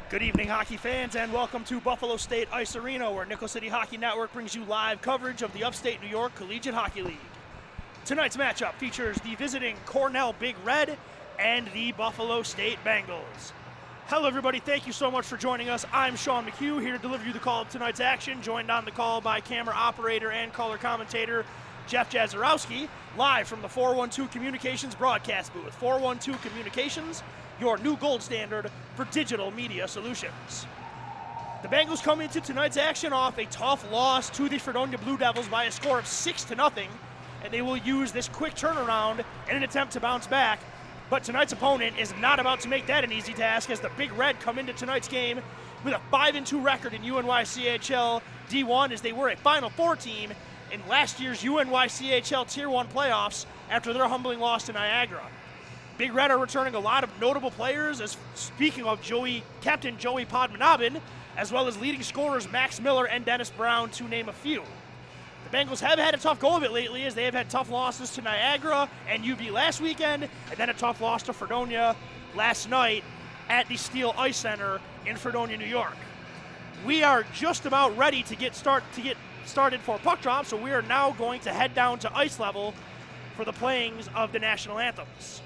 Good evening, hockey fans, and welcome to Buffalo State Ice Arena, where Nickel City Hockey Network brings you live coverage of the Upstate New York Collegiate Hockey League. Tonight's matchup features the visiting Cornell Big Red and the Buffalo State Bengals. Hello, everybody. Thank you so much for joining us. I'm Sean McHugh, here to deliver you the call of tonight's action, joined on the call by camera operator and color commentator Jeff Jazarowski, live from the 412 Communications broadcast booth. 412 Communications, your new gold standard for digital media solutions. The Bengals come into tonight's action off a tough loss to the Fredonia Blue Devils by a score of 6-0, and they will use this quick turnaround in an attempt to bounce back. But tonight's opponent is not about to make that an easy task, as the Big Red come into tonight's game with a 5-2 record in UNYCHL D1, as they were a Final Four team in last year's UNYCHL Tier 1 playoffs after their humbling loss to Niagara. Big Red are returning a lot of notable players, as speaking of Captain Joey Podmanabin, as well as leading scorers Max Miller and Dennis Brown, to name a few. The Bengals have had a tough go of it lately, as they have had tough losses to Niagara and UB last weekend, and then a tough loss to Fredonia last night at the Steel Ice Center in Fredonia, New York. We are just about ready to get started for puck drop, so we are now going to head down to ice level for the playings of the national anthems.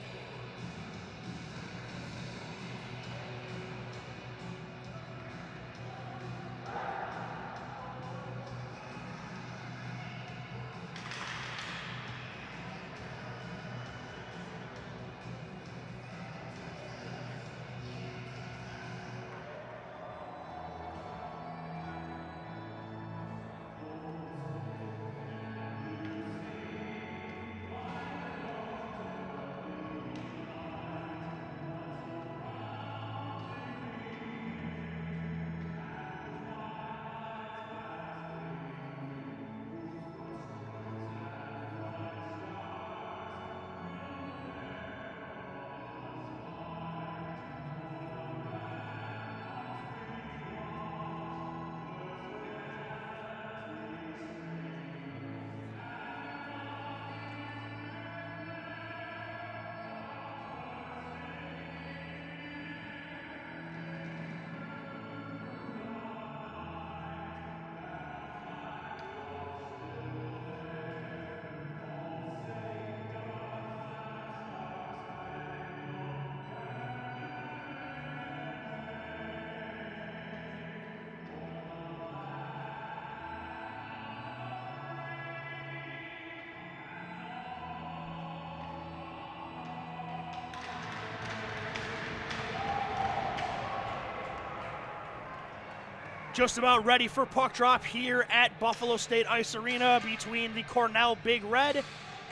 Just about ready for puck drop here at Buffalo State Ice Arena between the Cornell Big Red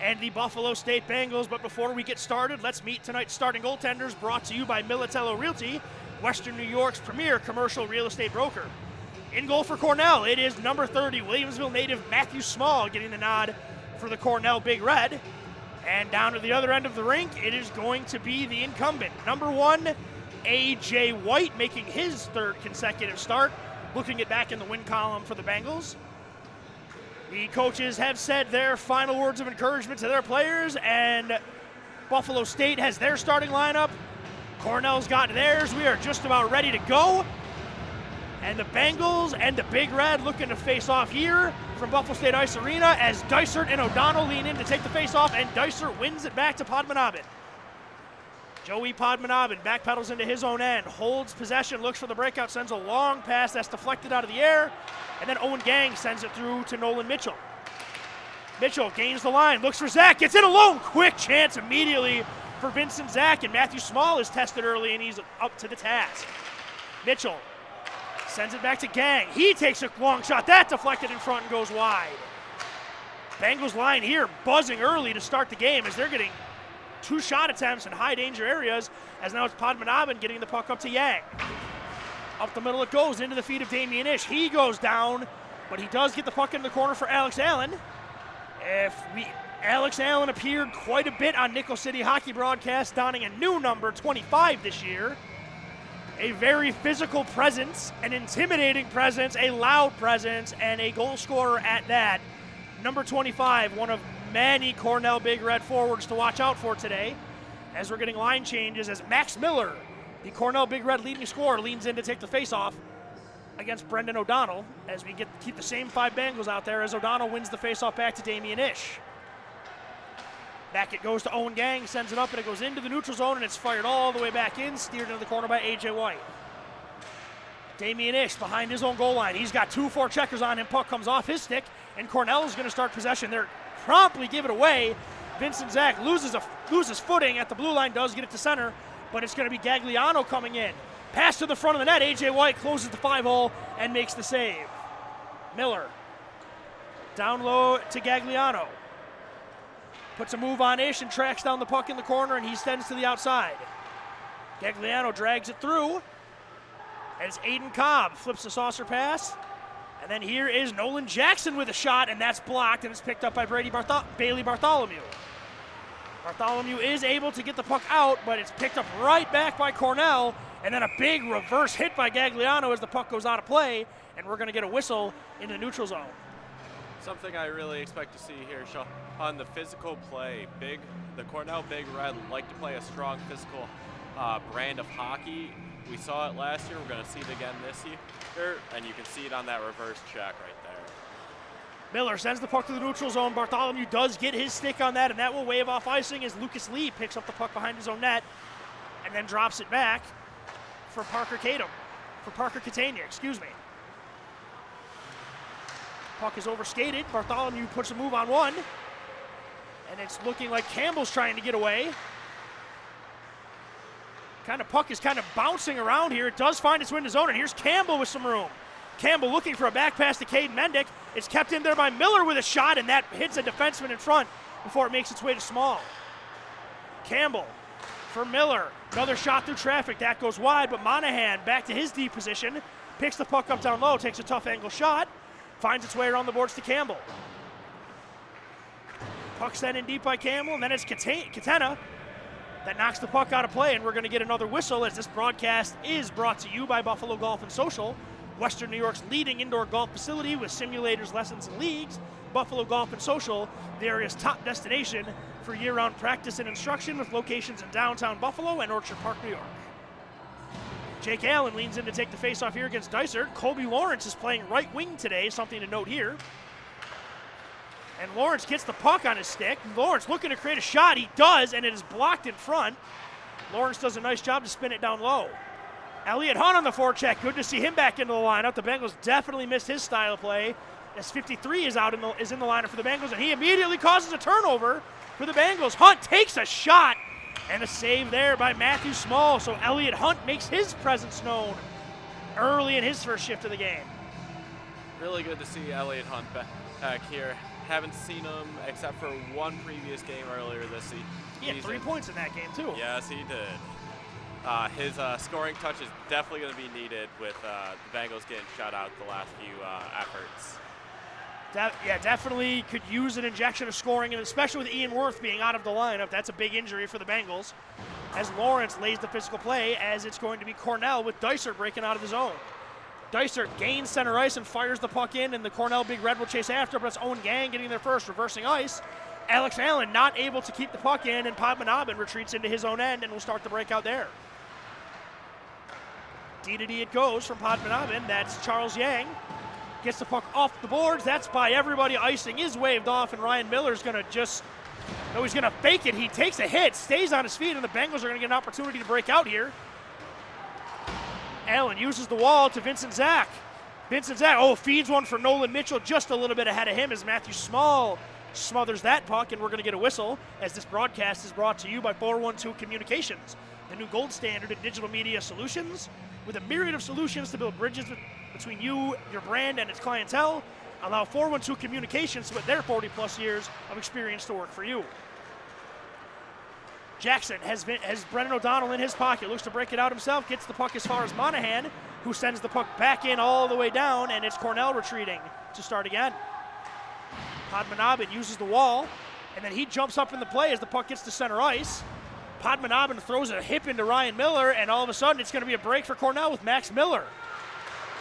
and the Buffalo State Bengals. But before we get started, let's meet tonight's starting goaltenders, brought to you by Militello Realty, Western New York's premier commercial real estate broker. In goal for Cornell, it is number 30, Williamsville native Matthew Small, getting the nod for the Cornell Big Red. And down to the other end of the rink, it is going to be the incumbent, number 1, A.J. White, making his third consecutive start, looking it back in the win column for the Bengals. The coaches have said their final words of encouragement to their players, and Buffalo State has their starting lineup. Cornell's got theirs. We are just about ready to go. And the Bengals and the Big Red looking to face off here from Buffalo State Ice Arena, as Dysert and O'Donnell lean in to take the face off, and Dysert wins it back to Podmanabin. Joey Podmanabin backpedals into his own end, holds possession, looks for the breakout, sends a long pass that's deflected out of the air, and then Owen Gang sends it through to Nolan Mitchell. Mitchell gains the line, looks for Zach, gets it alone, quick chance immediately for Vincent Zach, and Matthew Small is tested early, and he's up to the task. Mitchell Sends it back to Gang. He takes a long shot. That deflected in front and goes wide. Bengals line here buzzing early to start the game as they're getting 2 shot attempts in high danger areas, as now it's Padmanabhan getting the puck up to Yang. Up the middle it goes into the feet of Damian Ish. He goes down, but he does get the puck in the corner for Alex Allen. Alex Allen appeared quite a bit on Nickel City Hockey broadcast, donning a new number 25 this year. A very physical presence, an intimidating presence, a loud presence, and a goal scorer at that. Number 25, one of many Cornell Big Red forwards to watch out for today, as we're getting line changes as Max Miller, the Cornell Big Red leading scorer, leans in to take the faceoff against Brendan O'Donnell, as we keep the same 5 Bengals out there as O'Donnell wins the faceoff back to Damian Ish. Back it goes to Owen Gang, sends it up, and it goes into the neutral zone, and it's fired all the way back in, steered into the corner by A.J. White. Damian Ish behind his own goal line. He's got 2 forecheckers on him. Puck comes off his stick, and Cornell is going to start possession. They're promptly give it away. Vincent Zach loses footing at the blue line, does get it to center, but it's going to be Gagliano coming in. Pass to the front of the net. A.J. White closes the 5-hole and makes the save. Miller down low to Gagliano. Puts a move on Ish and tracks down the puck in the corner, and he sends to the outside. Gagliano drags it through, as Aiden Cobb flips the saucer pass. And then here is Nolan Jackson with a shot, and that's blocked, and it's picked up by Bailey Bartholomew. Bartholomew is able to get the puck out, but it's picked up right back by Cornell, and then a big reverse hit by Gagliano as the puck goes out of play, and we're going to get a whistle into the neutral zone. Something I really expect to see here, Sean, on the physical play. The Cornell Big Red like to play a strong physical brand of hockey. We saw it last year. We're going to see it again this year, and you can see it on that reverse check right there. Miller sends the puck to the neutral zone. Bartholomew does get his stick on that, and that will wave off icing as Lucas Lee picks up the puck behind his own net and then drops it back for Parker Catania, excuse me. Puck is overskated. Bartholomew puts a move on one, and it's looking like Campbell's trying to get away. Puck is kind of bouncing around here. It does find its way in the zone, and here's Campbell with some room. Campbell looking for a back pass to Caden Mendick. It's kept in there by Miller with a shot, and that hits a defenseman in front before it makes its way to Small. Campbell for Miller. Another shot through traffic. That goes wide, but Monahan back to his deep position. Picks the puck up down low, takes a tough angle shot. Finds its way around the boards to Campbell. Puck sent in deep by Campbell, and then it's Catena that knocks the puck out of play, and we're going to get another whistle as this broadcast is brought to you by Buffalo Golf and Social, Western New York's leading indoor golf facility with simulators, lessons, and leagues. Buffalo Golf and Social, the area's top destination for year-round practice and instruction with locations in downtown Buffalo and Orchard Park, New York. Jake Allen leans in to take the faceoff here against Dysart. Colby Lawrence is playing right wing today, something to note here. And Lawrence gets the puck on his stick. Lawrence looking to create a shot. He does, and it is blocked in front. Lawrence does a nice job to spin it down low. Elliott Hunt on the forecheck. Good to see him back into the lineup. The Bengals definitely missed his style of play, as 53 is in the lineup for the Bengals, and he immediately causes a turnover for the Bengals. Hunt takes a shot, and a save there by Matthew Small. So Elliott Hunt makes his presence known early in his first shift of the game. Really good to see Elliott Hunt back here. Haven't seen him except for one previous game earlier this season. He had 3 points in that game, too. Yes, he did. His scoring touch is definitely going to be needed with the Bengals getting shut out the last few efforts. Definitely could use an injection of scoring, and especially with Ian Worth being out of the lineup. That's a big injury for the Bengals, as Lawrence lays the physical play, as it's going to be Cornell with Dysart breaking out of the zone. Dysart gains center ice and fires the puck in, and the Cornell Big Red will chase after, but it's Owen Gang getting there first, reversing ice. Alex Allen not able to keep the puck in, and Padmanabhan retreats into his own end and will start the breakout there. D-to-D it goes from Padmanabhan. That's Charles Yang. Gets the puck off the boards. That's by everybody. Icing is waved off, and Ryan Miller's going to he's going to fake it. He takes a hit, stays on his feet, and the Bengals are going to get an opportunity to break out here. Allen uses the wall to Vincent Zach. Vincent Zach, feeds one for Nolan Mitchell, just a little bit ahead of him as Matthew Small smothers that puck, and we're going to get a whistle as this broadcast is brought to you by 412 Communications, the new gold standard in digital media solutions, with a myriad of solutions to build bridges between you, your brand, and its clientele. Allow 412 Communications with their 40-plus years of experience to work for you. Jackson has Brennan O'Donnell in his pocket, looks to break it out himself, gets the puck as far as Monahan, who sends the puck back in all the way down, and it's Cornell retreating to start again. Padmanabhan uses the wall, and then he jumps up in the play as the puck gets to center ice. Padmanabhan throws a hip into Ryan Miller, and all of a sudden it's going to be a break for Cornell with Max Miller.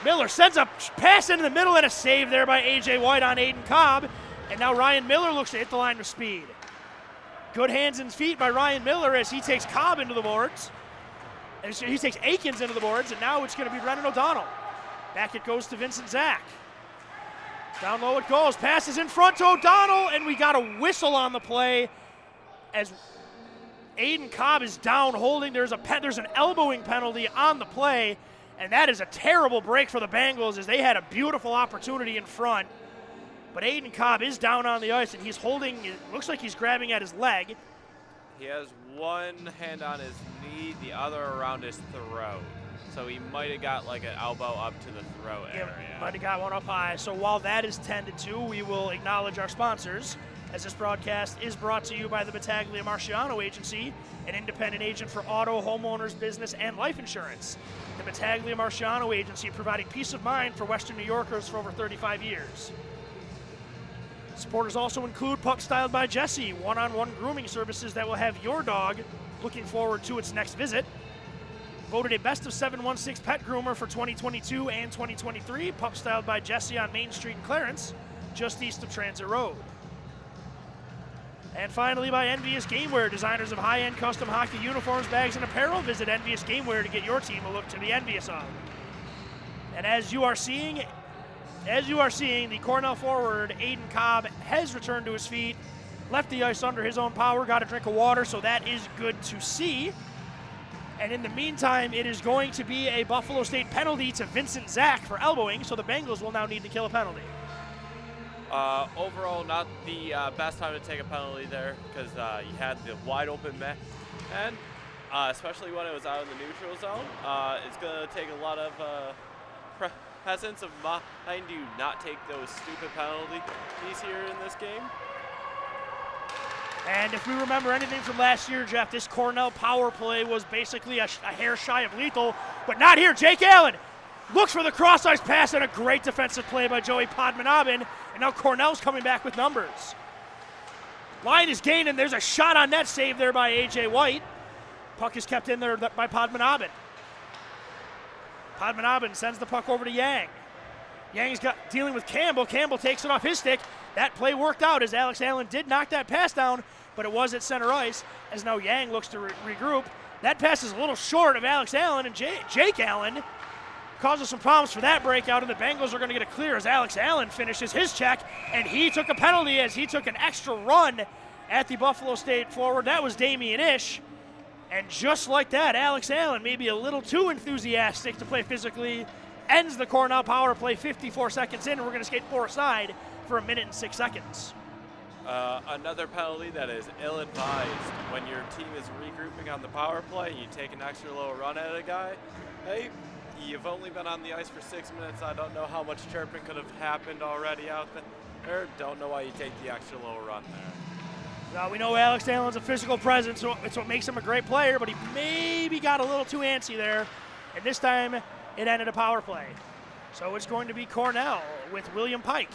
Miller sends a pass into the middle and a save there by A.J. White on Aiden Cobb, and now Ryan Miller looks to hit the line with speed. Good hands and feet by Ryan Miller as he takes Cobb into the boards. And he takes Akins into the boards, and now it's going to be Brennan O'Donnell. Back it goes to Vincent Zach. Down low it goes. Passes in front to O'Donnell, and we got a whistle on the play as Aiden Cobb is down holding. There's an elbowing penalty on the play, and that is a terrible break for the Bengals as they had a beautiful opportunity in front. But Aiden Cobb is down on the ice, and he's holding, it looks like he's grabbing at his leg. He has one hand on his knee, the other around his throat. So he might have got like an elbow up to the throat area. Might have got one up high. So while that is tended to, we will acknowledge our sponsors, as this broadcast is brought to you by the Battaglia Marciano Agency, an independent agent for auto, homeowners, business, and life insurance. The Battaglia Marciano Agency, providing peace of mind for Western New Yorkers for over 35 years. Supporters also include Pup Styled by Jesse, one-on-one grooming services that will have your dog looking forward to its next visit. Voted a Best of 716 Pet Groomer for 2022 and 2023, Pup Styled by Jesse on Main Street in Clarence, just east of Transit Road. And finally, by Envious Gameware, designers of high-end custom hockey uniforms, bags, and apparel. Visit Envious Gameware to get your team a look to be envious of. And as you are seeing, the Cornell forward, Aiden Cobb, has returned to his feet, left the ice under his own power, got a drink of water, so that is good to see. And in the meantime, it is going to be a Buffalo State penalty to Vincent Zach for elbowing, so the Bengals will now need to kill a penalty. Overall, not the best time to take a penalty there because you had the wide open man, especially when it was out in the neutral zone. It's going to take a lot of presence of mind to not take those stupid penalties here in this game. And if we remember anything from last year, Jeff, this Cornell power play was basically a hair shy of lethal, but not here. Jake Allen looks for the cross-ice pass and a great defensive play by Joey Padmanabhan, and now Cornell's coming back with numbers. Line is gained, and there's a shot on net save there by A.J. White. Puck is kept in there by Padmanabhan. Padmanabhan sends the puck over to Yang. Yang's dealing with Campbell. Campbell takes it off his stick. That play worked out as Alex Allen did knock that pass down, but it was at center ice as now Yang looks to regroup. That pass is a little short of Alex Allen, and Jake Allen causes some problems for that breakout, and the Bengals are going to get a clear as Alex Allen finishes his check, and he took a penalty as he took an extra run at the Buffalo State forward. That was Damian Ish. And just like that, Alex Allen, maybe a little too enthusiastic to play physically, ends the Cornell power play 54 seconds in, and we're going to skate side for 1 minute and 6 seconds. Another penalty that is ill-advised. When your team is regrouping on the power play, you take an extra little run at a guy. Hey, you've only been on the ice for 6 minutes. I don't know how much chirping could have happened already out there. Don't know why you take the extra little run there. Now, we know Alex Allen's a physical presence, so it's what makes him a great player, but he maybe got a little too antsy there, and this time it ended a power play. So it's going to be Cornell with William Pike.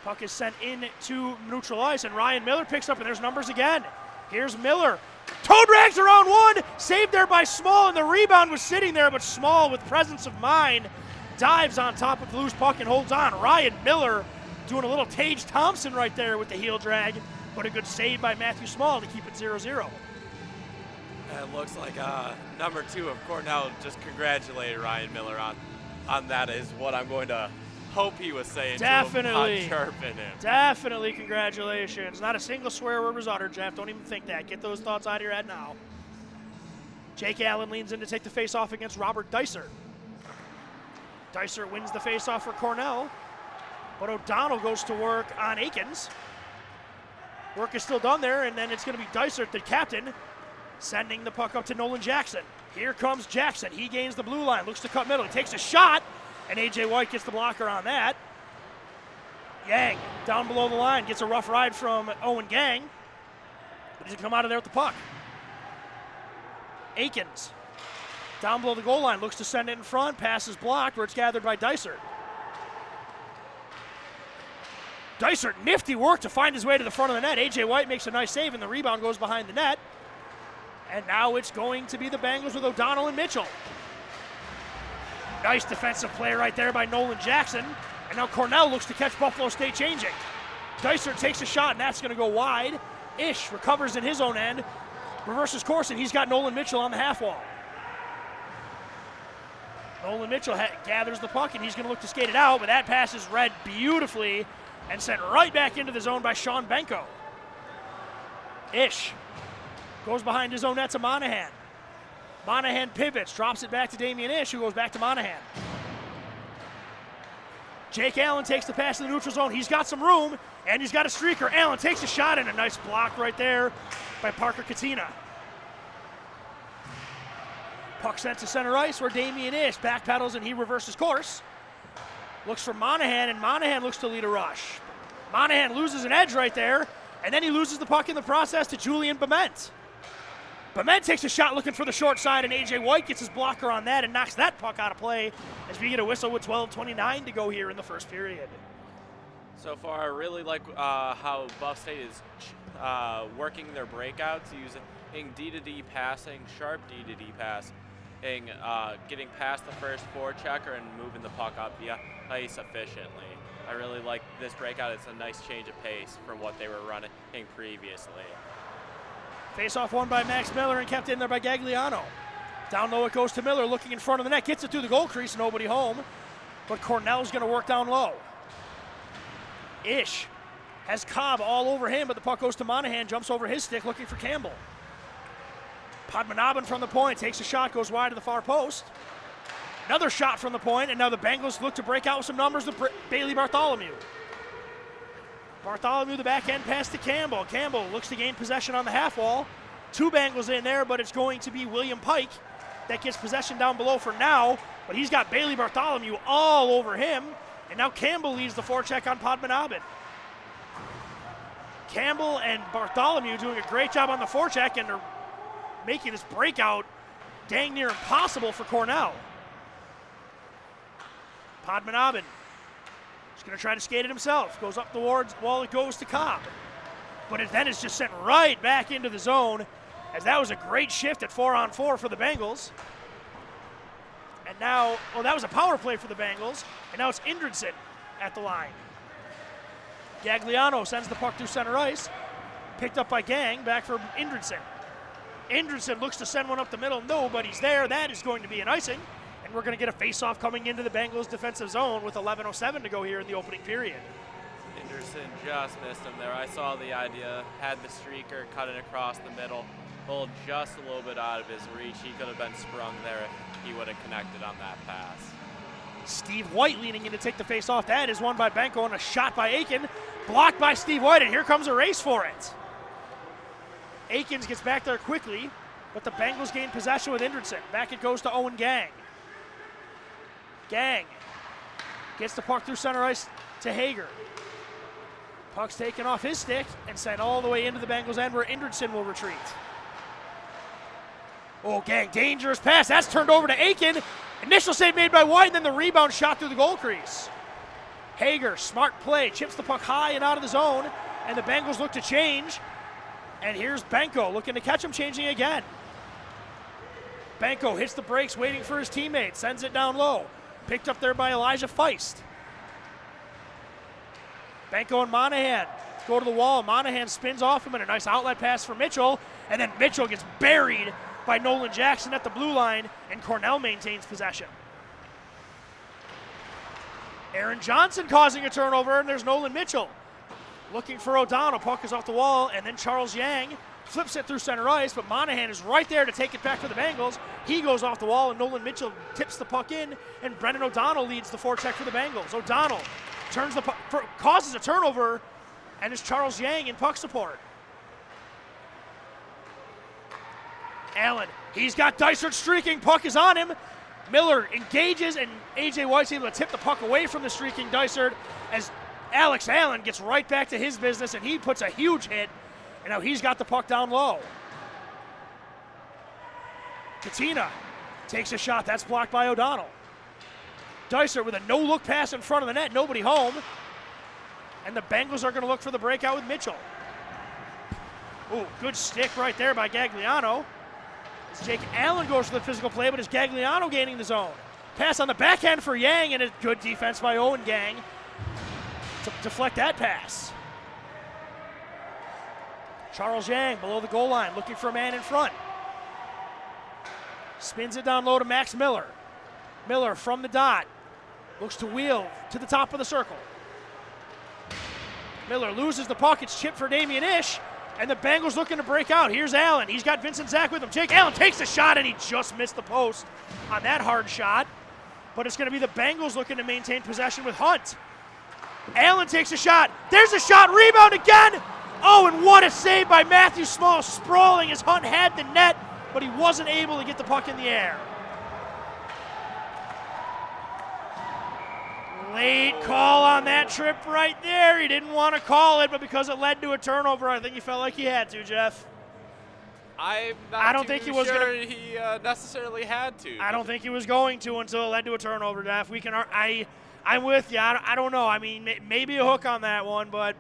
Puck is sent into neutral ice, and Ryan Miller picks up, and there's numbers again. Here's Miller. Toe drags around one, saved there by Small, and the rebound was sitting there, but Small, with presence of mind, dives on top of the loose puck and holds on. Ryan Miller doing a little Tage Thompson right there with the heel drag, but a good save by Matthew Small to keep it 0-0. It looks like number 2 of Cornell just congratulated Ryan Miller on that is what I'm going to hope he was saying Definitely. to him, chirping him. Definitely congratulations. Not a single swear word was uttered, Jeff. Don't even think that. Get those thoughts out of your head now. Jake Allen leans in to take the face-off against Robert Dicer. Dicer wins the face-off for Cornell, but O'Donnell goes to work on Akins. Work is still done there, and then it's going to be Dicer, the captain, sending the puck up to Nolan Jackson. Here comes Jackson. He gains the blue line, looks to cut middle. He takes a shot, And A.J. White gets the blocker on that. Yang, down below the line, gets a rough ride from Owen Gang. But he's going to come out of there with the puck. Akins, down below the goal line, looks to send it in front. Pass is blocked where it's gathered by Dysert. Dysert, nifty work to find his way to the front of the net. A.J. White makes a nice save, and the rebound goes behind the net. And now it's going to be the Bengals with O'Donnell and Mitchell. Nice defensive play right there by Nolan Jackson. And now Cornell looks to catch Buffalo State changing. Dysert takes a shot, and that's going to go wide. Ish recovers in his own end, reverses course, and he's got Nolan Mitchell on the half wall. Nolan Mitchell gathers the puck, and he's going to look to skate it out, but that pass is read beautifully and sent right back into the zone by Sean Benko. Ish goes behind his own net to Monahan. Monahan pivots, drops it back to Damian Ish, who goes back to Monahan. Jake Allen takes the pass to the neutral zone. He's got some room, and he's got a streaker. Allen takes a shot, and a nice block right there by Parker Katina. Puck sent to center ice where Damian Ish backpedals, and he reverses course. Looks for Monahan, and Monahan looks to lead a rush. Monahan loses an edge right there, and then he loses the puck in the process to Julian Bement. Bement takes a shot looking for the short side, and A.J. White gets his blocker on that and knocks that puck out of play as we get a whistle with 12:29 to go here in the first period. So far, I really like how Buff State is working their breakouts, using D-to-D passing, sharp D-to-D passing, getting past the first forechecker and moving the puck up the ice efficiently. I really like this breakout. It's a nice change of pace from what they were running previously. Face-off won by Max Miller and kept in there by Gagliano. Down low it goes to Miller, looking in front of the net, gets it through the goal crease, nobody home. But Cornell's going to work down low. Ish has Cobb all over him, but the puck goes to Monahan, jumps over his stick, looking for Campbell. Padmanabhan from the point, takes a shot, goes wide to the far post. Another shot from the point, and now the Bengals look to break out with some numbers with Bailey Bartholomew. Bartholomew, the backhand pass to Campbell. Campbell looks to gain possession on the half wall. Two Bengals in there, but it's going to be William Pike that gets possession down below for now, but he's got Bailey Bartholomew all over him, and now Campbell leads the forecheck on Padmanabhan. Campbell and Bartholomew doing a great job on the forecheck, and they're making this breakout dang near impossible for Cornell. Padmanabhan is going to try to skate it himself. Goes up the wall, it goes to Cobb. But then it's just sent right back into the zone, as that was a great shift at 4-on-4 for the Bengals. And now, well, that was a power play for the Bengals, and now it's Indridson at the line. Gagliano sends the puck through center ice, picked up by Gang, back for Indridson. Indridson looks to send one up the middle, nobody's there. That is going to be an icing, and we're going to get a face-off coming into the Bengals defensive zone with 11:07 to go here in the opening period. Anderson just missed him there. I saw the idea, had the streaker cutting across the middle, pulled just a little bit out of his reach. He could have been sprung there if he would have connected on that pass. Steve White leaning in to take the face-off. That is won by Benko, and a shot by Aiken, blocked by Steve White, and here comes a race for it. Akins gets back there quickly, but the Bengals gain possession with Indridson. Back it goes to Owen Gang. Gang gets the puck through center ice to Hager. Puck's taken off his stick and sent all the way into the Bengals end where Indridson will retreat. Oh, Gang, dangerous pass. That's turned over to Aiken. Initial save made by White, and then the rebound shot through the goal crease. Hager, smart play, chips the puck high and out of the zone, and the Bengals look to change. And here's Benko looking to catch him, changing again. Benko hits the brakes, waiting for his teammate, sends it down low. Picked up there by Elijah Feist. Benko and Monahan go to the wall. Monahan spins off him, and a nice outlet pass for Mitchell. And then Mitchell gets buried by Nolan Jackson at the blue line, and Cornell maintains possession. Aaron Johnson causing a turnover, and there's Nolan Mitchell. Looking for O'Donnell, puck is off the wall, and then Charles Yang flips it through center ice, but Monahan is right there to take it back for the Bengals. He goes off the wall, and Nolan Mitchell tips the puck in, and Brendan O'Donnell leads the forecheck for the Bengals. O'Donnell turns the puck, causes a turnover, and it's Charles Yang in puck support. Allen, he's got Dysert streaking, puck is on him. Miller engages, and A.J. White's able to tip the puck away from the streaking Dysart as Alex Allen gets right back to his business, and he puts a huge hit, and now he's got the puck down low. Katina takes a shot. That's blocked by O'Donnell. Dysart with a no-look pass in front of the net. Nobody home. And the Bengals are going to look for the breakout with Mitchell. Ooh, good stick right there by Gagliano. As Jake Allen goes for the physical play, but is Gagliano gaining the zone. Pass on the backhand for Yang, and a good defense by Owen Gang to deflect that pass. Charles Yang below the goal line, looking for a man in front. Spins it down low to Max Miller. Miller from the dot. Looks to wheel to the top of the circle. Miller loses the puck. It's chipped for Damian Ish. And the Bengals looking to break out. Here's Allen. He's got Vincent Zach with him. Jake Allen takes the shot, and he just missed the post on that hard shot. But it's going to be the Bengals looking to maintain possession with Hunt. Allen takes a shot. There's a shot. Rebound again. Oh, and what a save by Matthew Small, sprawling as Hunt had the net, but he wasn't able to get the puck in the air. Late call on that trip right there. He didn't want to call it, but because it led to a turnover, I think he felt like he had to, Jeff. I don't think he was sure he necessarily had to. I don't think he was going to until it led to a turnover, Jeff. I'm with you. I don't know. I mean, maybe a hook on that one, but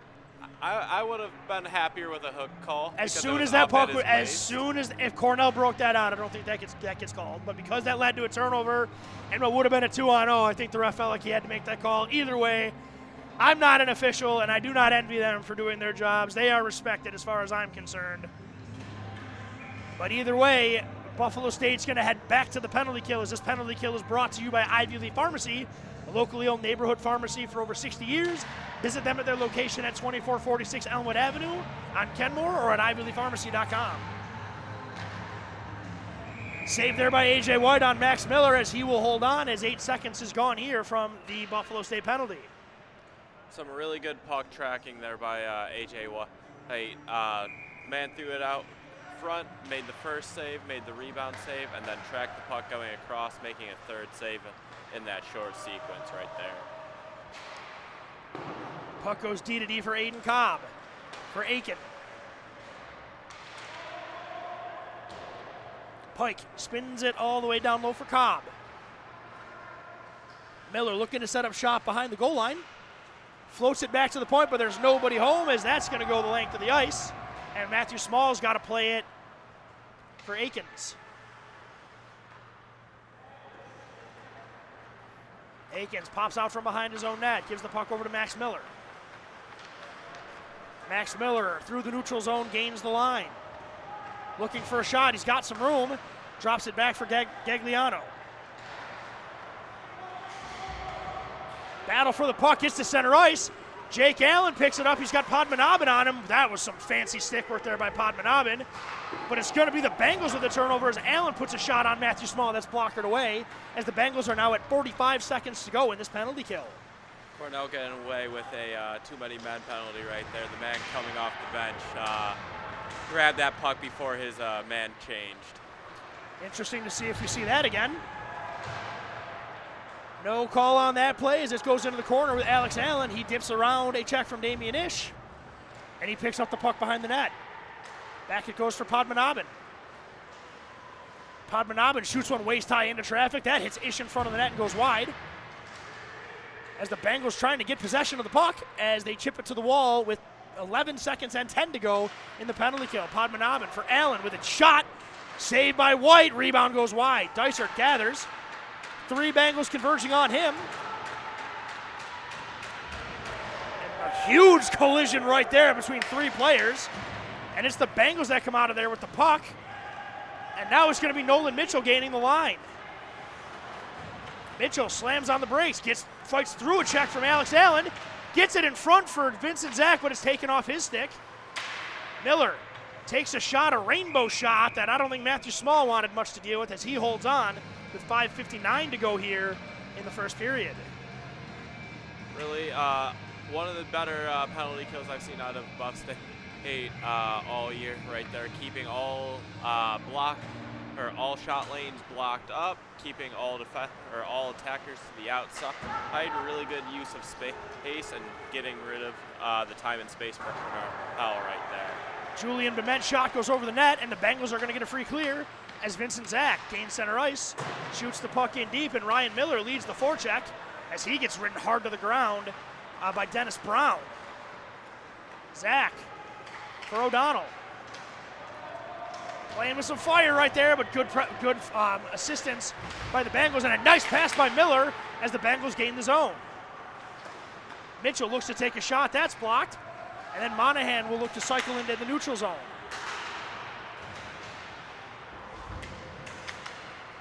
I would have been happier with a hook call. As soon as that puck, if Cornell broke that out, I don't think that gets called. But because that led to a turnover, and what would have been a 2-on-0, I think the ref felt like he had to make that call. Either way, I'm not an official, and I do not envy them for doing their jobs. They are respected as far as I'm concerned. But either way, Buffalo State's going to head back to the penalty kill, as this penalty kill is brought to you by Ivy League Pharmacy, a locally owned neighborhood pharmacy for over 60 years. Visit them at their location at 2446 Elmwood Avenue on Kenmore or at ivyleaguepharmacy.com. Save there by A.J. White on Max Miller as he will hold on as 8 seconds is gone here from the Buffalo State penalty. Some really good puck tracking there by A.J. White. Man threw it out front, made the first save, made the rebound save, and then tracked the puck going across, making a third save in that short sequence right there. Puck goes D to D for Aiden Cobb, for Aiken. Pike spins it all the way down low for Cobb. Miller looking to set up shop behind the goal line. Floats it back to the point, but there's nobody home as that's going to go the length of the ice. And Matthew Small's got to play it for Aikens. Aikens pops out from behind his own net, gives the puck over to Max Miller. Max Miller through the neutral zone gains the line. Looking for a shot, he's got some room. Drops it back for Gagliano. Battle for the puck, gets to center ice. Jake Allen picks it up, he's got Padmanabhan on him. That was some fancy stick work there by Padmanabhan. But it's going to be the Bengals with the turnover as Allen puts a shot on Matthew Small. That's blocked away as the Bengals are now at 45 seconds to go in this penalty kill. Cornell getting away with a too many men penalty right there. The man coming off the bench grabbed that puck before his man changed. Interesting to see if we see that again. No call on that play as this goes into the corner with Alex Allen. He dips around a check from Damian Ish, and he picks up the puck behind the net. Back it goes for Padmanabhan. Padmanabhan shoots one waist high into traffic. That hits Ish in front of the net and goes wide. As the Bengals trying to get possession of the puck as they chip it to the wall with 11 seconds and 10 to go in the penalty kill. Padmanabhan for Allen with a shot. Saved by White. Rebound goes wide. Dysart gathers. 3 Bengals converging on him. And a huge collision right there between 3 players. And it's the Bengals that come out of there with the puck. And now it's going to be Nolan Mitchell gaining the line. Mitchell slams on the brakes, fights through a check from Alex Allen, gets it in front for Vincent Zach, but it's taken off his stick. Miller takes a shot, a rainbow shot that I don't think Matthew Small wanted much to deal with as he holds on with 5:59 to go here in the first period. Really, one of the better penalty kills I've seen out of Buff State all year right there, keeping all block all shot lanes blocked up, keeping all attackers to the outside. Really good use of space and getting rid of the time and space for Cornell right there. Julian Bement's shot goes over the net, and the Bengals are going to get a free clear as Vincent Zach gains center ice, shoots the puck in deep, and Ryan Miller leads the forecheck as he gets ridden hard to the ground by Dennis Brown. Zach for O'Donnell. Playing with some fire right there, but good assistance by the Bengals, and a nice pass by Miller as the Bengals gain the zone. Mitchell looks to take a shot, that's blocked, and then Monahan will look to cycle into the neutral zone.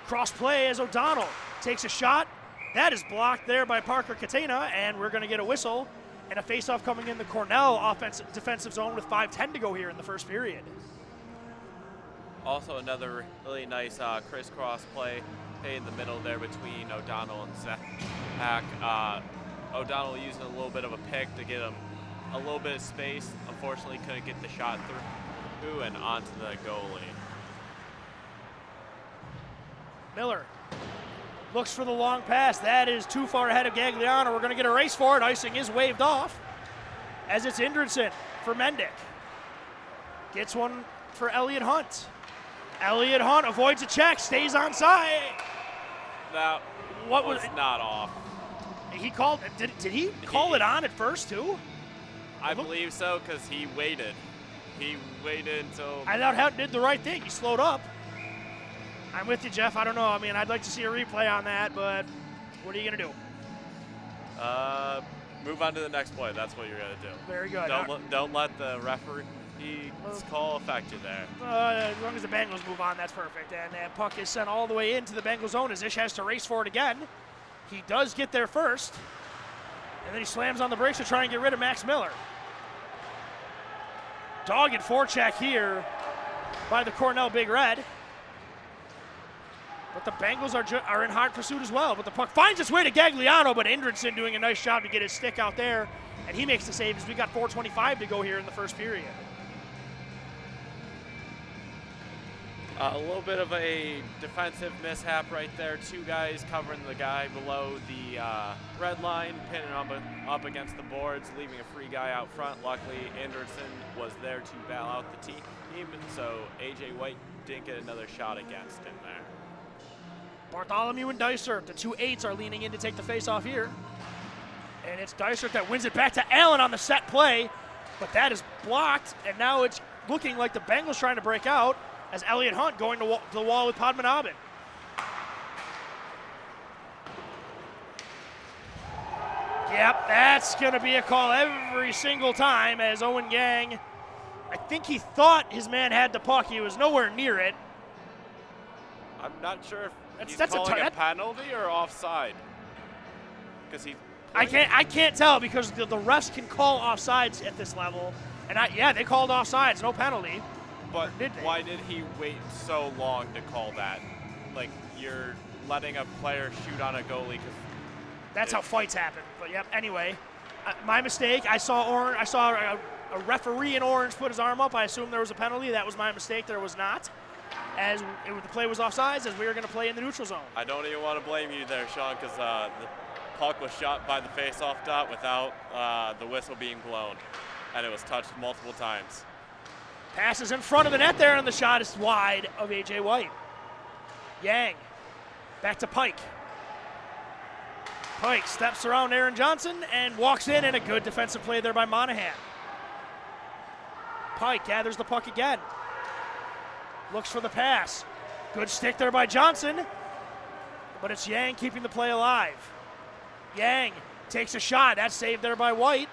Cross play as O'Donnell takes a shot. That is blocked there by Parker Catena, and we're going to get a whistle and a faceoff coming in the Cornell defensive zone with 5:10 to go here in the first period. Also another really nice crisscross play in the middle there between O'Donnell and Zach. O'Donnell using a little bit of a pick to get him a little bit of space. Unfortunately, couldn't get the shot through and onto the goalie. Miller looks for the long pass. That is too far ahead of Gagliano. We're going to get a race for it. Icing is waved off as it's Indridson for Mendick. Gets one for Elliott Hunt. Elliott Hunt avoids a check, stays on side. That was not off. He called. Did he call it on at first too? I believe so, because he waited. He waited until. I thought Hunt did the right thing. He slowed up. I'm with you, Jeff. I don't know. I mean, I'd like to see a replay on that, but what are you gonna do? Move on to the next play. That's what you're gonna do. Very good. Don't let the referee's call affect you there. As long as the Bengals move on, that's perfect. And that puck is sent all the way into the Bengals zone as Ish has to race for it again. He does get there first, and then he slams on the brakes to try and get rid of Max Miller. Dogged forecheck here by the Cornell Big Red. But the Bengals are in hard pursuit as well. But the puck finds its way to Gagliano, but Indridson doing a nice job to get his stick out there. And he makes the save as we got 4:25 to go here in the first period. A little bit of a defensive mishap right there. Two guys covering the guy below the red line, pinning him up against the boards, leaving a free guy out front. Luckily, Anderson was there to bail out the team, so A.J. White didn't get another shot against him there. Bartholomew and Dysert, the two eights, are leaning in to take the face-off here. And it's Dysert that wins it back to Allen on the set play, but that is blocked, and now it's looking like the Bengals trying to break out as Elliott Hunt going to the wall with Padmanabhan. Yep, that's going to be a call every single time as Owen Yang, I think he thought his man had the puck. He was nowhere near it. I'm not sure if he's that's calling a penalty or offside. Because he. I can't tell because the refs can call offsides at this level, and they called offsides, no penalty. But why did he wait so long to call that? Like, you're letting a player shoot on a goalie because that's how fights happen. But yep. Anyway, my mistake. I saw a referee in orange put his arm up. I assumed there was a penalty. That was my mistake. There was not. As the play was offsides, as we were going to play in the neutral zone. I don't even want to blame you there, Sean, because the puck was shot by the face-off dot without the whistle being blown, and it was touched multiple times. Passes in front of the net there, and the shot is wide of A.J. White. Yang, back to Pike. Pike steps around Aaron Johnson and walks in, and a good defensive play there by Monahan. Pike gathers the puck again. Looks for the pass. Good stick there by Johnson, but it's Yang keeping the play alive. Yang takes a shot. That's saved there by White.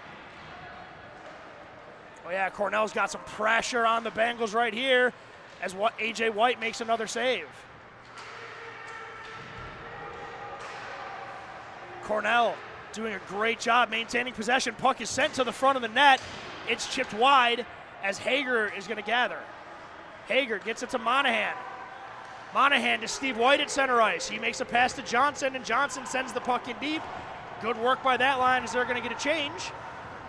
Oh yeah, Cornell's got some pressure on the Bengals right here as A.J. White makes another save. Cornell doing a great job maintaining possession. Puck is sent to the front of the net. It's chipped wide as Hager is going to gather. Hager gets it to Monahan. Monahan to Steve White at center ice. He makes a pass to Johnson, and Johnson sends the puck in deep. Good work by that line as they're going to get a change.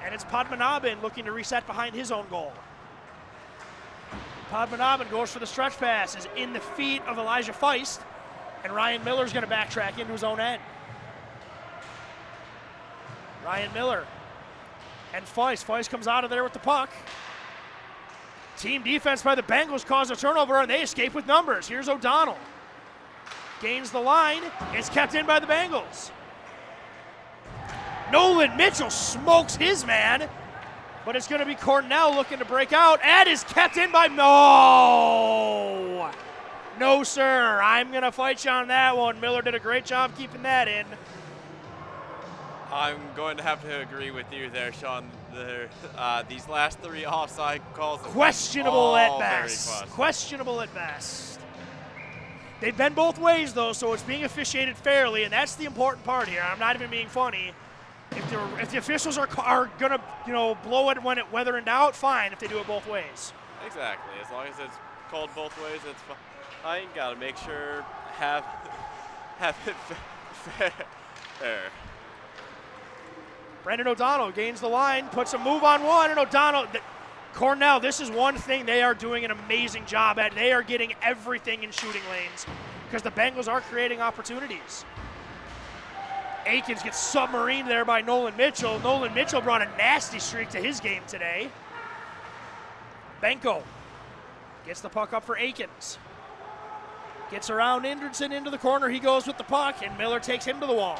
And it's Padmanabhan looking to reset behind his own goal. Podmanabin goes for the stretch pass, is in the feet of Elijah Feist, and Ryan Miller's going to backtrack into his own end. Ryan Miller and Feist. Feist comes out of there with the puck. Team defense by the Bengals caused a turnover, and they escape with numbers. Here's O'Donnell. Gains the line. It's kept in by the Bengals. Nolan Mitchell smokes his man, but it's going to be Cornell looking to break out, and is kept in by... No! No, sir. I'm going to fight you on that one. Miller did a great job keeping that in. I'm going to have to agree with you there, Sean. These last three offside calls. Questionable at best. Questionable at best. They've been both ways, though, so it's being officiated fairly, and that's the important part here. I'm not even being funny. If the officials are gonna, blow it whether in doubt, fine. If they do it both ways. Exactly. As long as it's called both ways, it's fine. Gotta make sure have it fair. Brendan O'Donnell gains the line, puts a move on one, and O'Donnell. Cornell, this is one thing they are doing an amazing job at. They are getting everything in shooting lanes because the Bengals are creating opportunities. Akins gets submarined there by Nolan Mitchell. Nolan Mitchell brought a nasty streak to his game today. Benko gets the puck up for Akins. Gets around Indridson into the corner. He goes with the puck, and Miller takes him to the wall.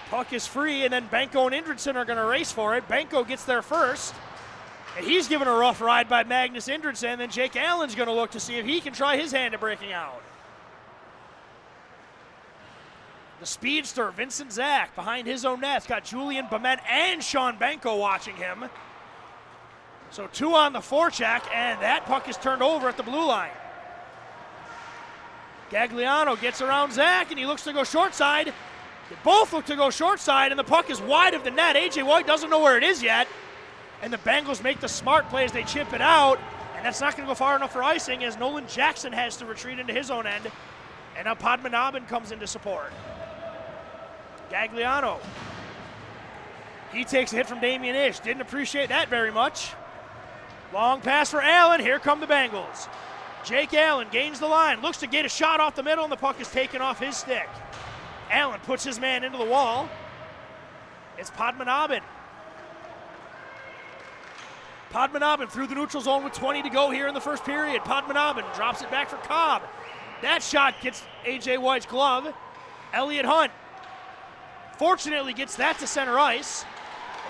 Puck is free, and then Benko and Indridson are going to race for it. Benko gets there first, and he's given a rough ride by Magnus Indridson. Then Jake Allen's going to look to see if he can try his hand at breaking out. The speedster, Vincent Zach, behind his own net. Got Julian Bement and Sean Benko watching him. So 2 on the forecheck, and that puck is turned over at the blue line. Gagliano gets around Zach, and he looks to go short side. They both look to go short side, and the puck is wide of the net. A.J. White doesn't know where it is yet, and the Bengals make the smart play as they chip it out, and that's not going to go far enough for icing as Nolan Jackson has to retreat into his own end, and now Podmanabin comes into support. Gagliano. He takes a hit from Damian Ish. Didn't appreciate that very much. Long pass for Allen. Here come the Bengals. Jake Allen gains the line. Looks to get a shot off the middle, and the puck is taken off his stick. Allen puts his man into the wall. It's Podmanabin. Podmanabin through the neutral zone with 20 to go here in the first period. Podmanabin drops it back for Cobb. That shot gets A.J. White's glove. Elliott Hunt fortunately gets that to center ice.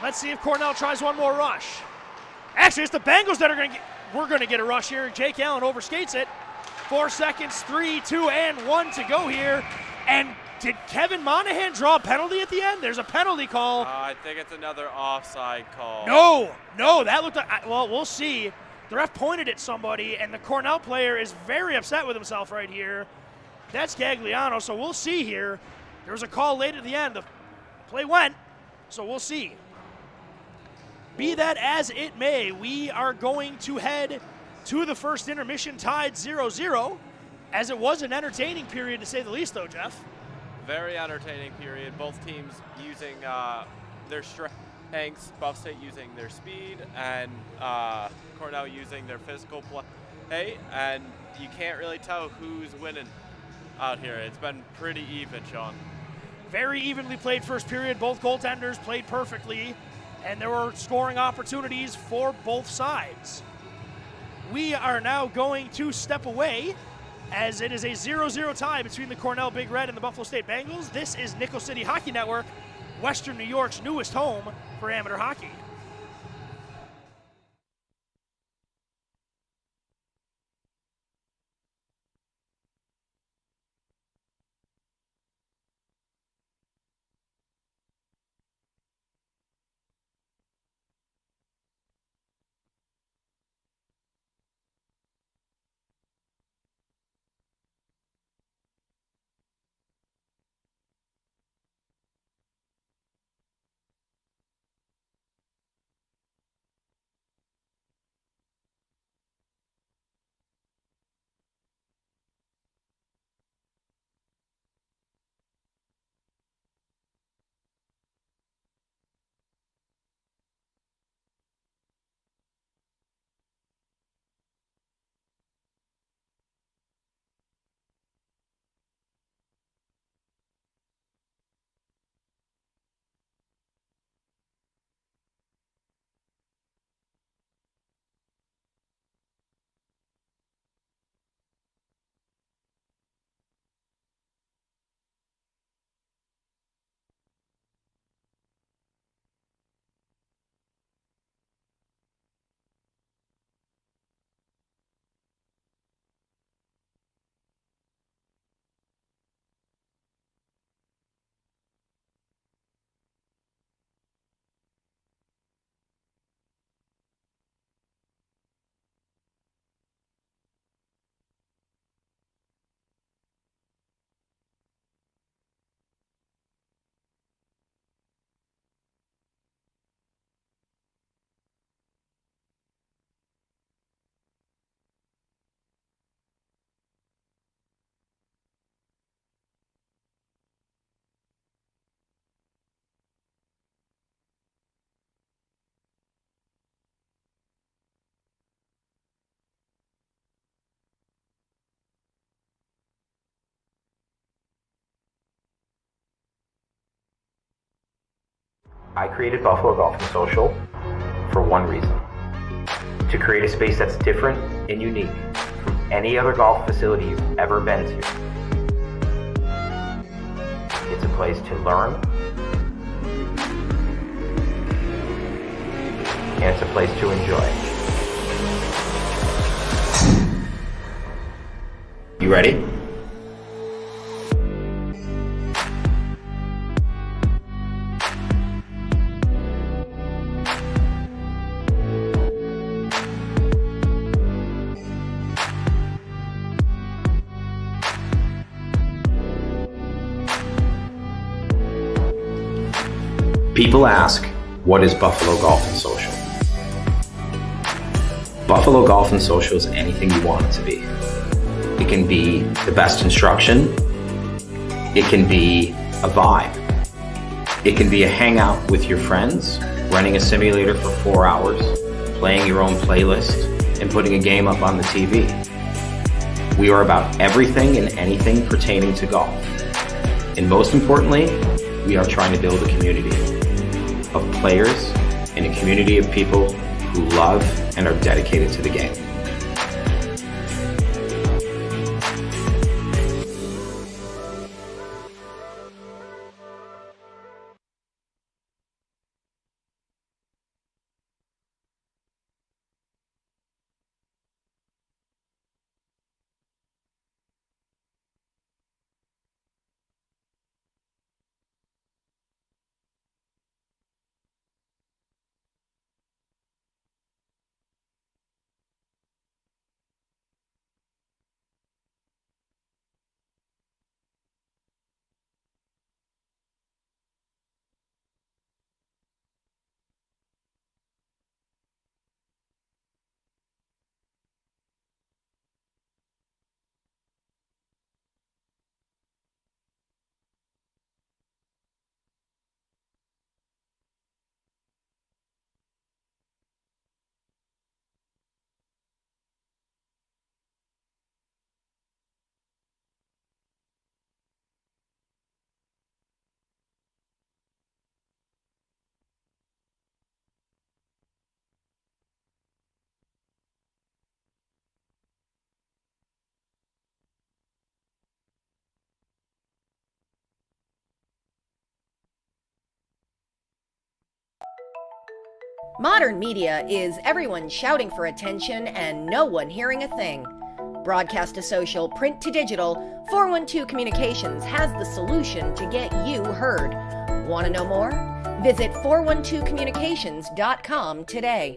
Let's see if Cornell tries one more rush. Actually, it's the Bengals that are we're going to get a rush here. Jake Allen overskates it. 4 seconds, 3, 2, and 1 to go here. And did Kevin Monahan draw a penalty at the end? There's a penalty call. I think it's another offside call. No, that looked like, well, we'll see. The ref pointed at somebody, and the Cornell player is very upset with himself right here. That's Gagliano, so we'll see here. There was a call late at the end. The play went, so we'll see. Be that as it may, we are going to head to the first intermission tied 0-0, as it was an entertaining period to say the least, though, Jeff. Very entertaining period. Both teams using their strengths. Buff State using their speed, and Cornell using their physical play. And you can't really tell who's winning out here. It's been pretty even, Sean. Very evenly played first period. Both goaltenders played perfectly, and there were scoring opportunities for both sides. We are now going to step away as it is a 0-0 tie between the Cornell Big Red and the Buffalo State Bengals. This is Nickel City Hockey Network, Western New York's newest home for amateur hockey. I created Buffalo Golf and Social for one reason: to create a space that's different and unique from any other golf facility you've ever been to. It's a place to learn, and it's a place to enjoy. You ready? People ask, what is Buffalo Golf and Social? Buffalo Golf and Social is anything you want it to be. It can be the best instruction. It can be a vibe. It can be a hangout with your friends, running a simulator for 4 hours, playing your own playlist, and putting a game up on the TV. We are about everything and anything pertaining to golf. And most importantly, we are trying to build a community of players and a community of people who love and are dedicated to the game. Modern media is everyone shouting for attention and no one hearing a thing. Broadcast to social, print to digital, 412 Communications has the solution to get you heard. Want to know more? Visit 412communications.com today.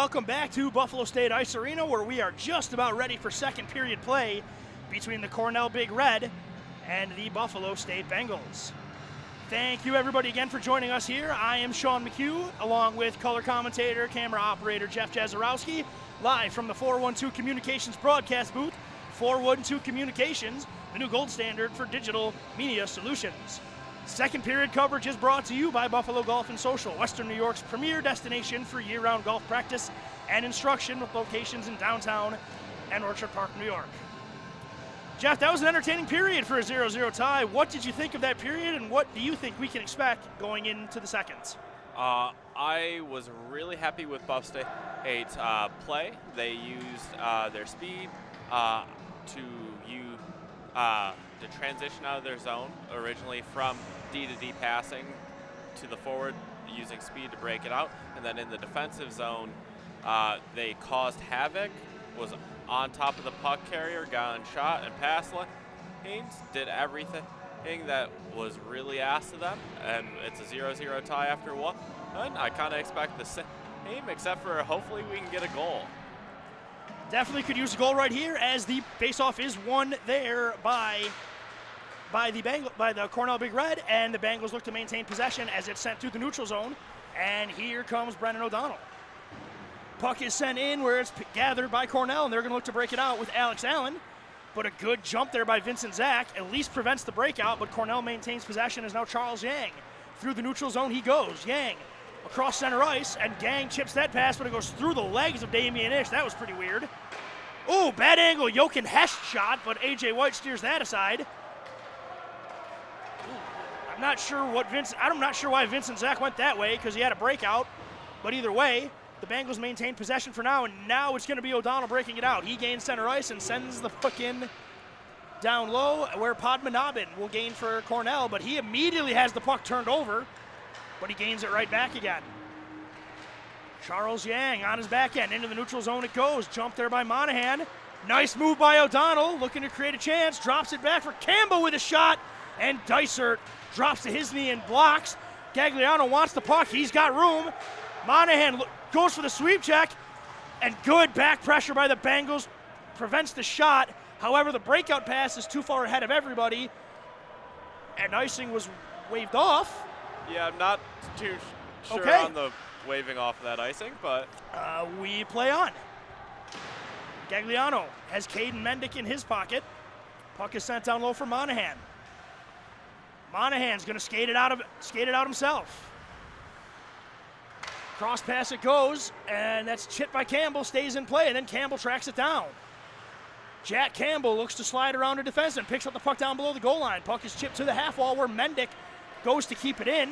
welcome back to Buffalo State Ice Arena, where we are just about ready for second period play between the Cornell Big Red and the Buffalo State Bengals. Thank you everybody again for joining us here. I am Sean McHugh, along with color commentator, camera operator Jeff Jazarowski, live from the 412 Communications broadcast booth. 412 Communications, the new gold standard for digital media solutions. Second period coverage is brought to you by Buffalo Golf and Social, Western New York's premier destination for year-round golf practice and instruction, with locations in downtown and Orchard Park, New York. Jeff, that was an entertaining period for a 0-0 tie. What did you think of that period, and what do you think we can expect going into the seconds? I was really happy with Buff State's play. They used their speed to transition out of their zone, originally from D to D passing to the forward, using speed to break it out. And then in the defensive zone, they caused havoc, was on top of the puck carrier, got on shot and pass lanes, did everything that was really asked of them. And it's a 0-0 tie after one. And I kind of expect the same, except for hopefully we can get a goal. Definitely could use a goal right here, as the faceoff is won there by the Cornell Big Red, and the Bengals look to maintain possession as it's sent through the neutral zone. And here comes Brendan O'Donnell. Puck is sent in where it's gathered by Cornell, and they're going to look to break it out with Alex Allen. But a good jump there by Vincent Zach at least prevents the breakout, but Cornell maintains possession as now Charles Yang. Through the neutral zone he goes. Yang across center ice, and Gang chips that pass, but it goes through the legs of Damian Ish. That was pretty weird. Ooh, bad angle, Jochen Hess shot, but A.J. White steers that aside. I'm not sure why Vincent Zach went that way, because he had a breakout. But either way, the Bengals maintain possession for now, and now it's going to be O'Donnell breaking it out. He gains center ice and sends the puck in down low, where Padmanabhan will gain for Cornell, but he immediately has the puck turned over, but he gains it right back again. Charles Yang on his back end, into the neutral zone it goes. Jump there by Monahan. Nice move by O'Donnell, looking to create a chance. Drops it back for Campbell with a shot, and Dysert drops to his knee and blocks. Gagliano wants the puck. He's got room. Monahan goes for the sweep check, and good back pressure by the Bengals prevents the shot. However, the breakout pass is too far ahead of everybody, and icing was waved off. Yeah, I'm not too sure on the waving off of that icing, but we play on. Gagliano has Caden Mendick in his pocket. Puck is sent down low for Monahan. Monahan's going to skate it out himself. Cross pass it goes, and that's chipped by Campbell, stays in play, and then Campbell tracks it down. Jack Campbell looks to slide around a defense and picks up the puck down below the goal line. Puck is chipped to the half wall where Mendick goes to keep it in.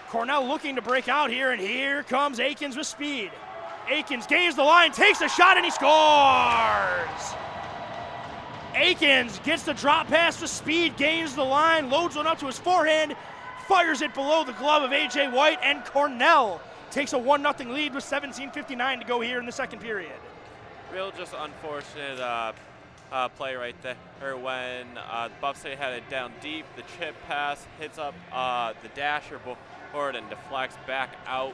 Cornell looking to break out here, and here comes Akins with speed. Akins gains the line, takes a shot, and he scores! Akins gets the drop pass with speed, gains the line, loads one up to his forehand, fires it below the glove of A.J. White, and Cornell takes a 1-0 lead with 17:59 to go here in the second period. Real just unfortunate play right there when Buff State had it down deep. The chip pass hits up the dasher board and deflects back out,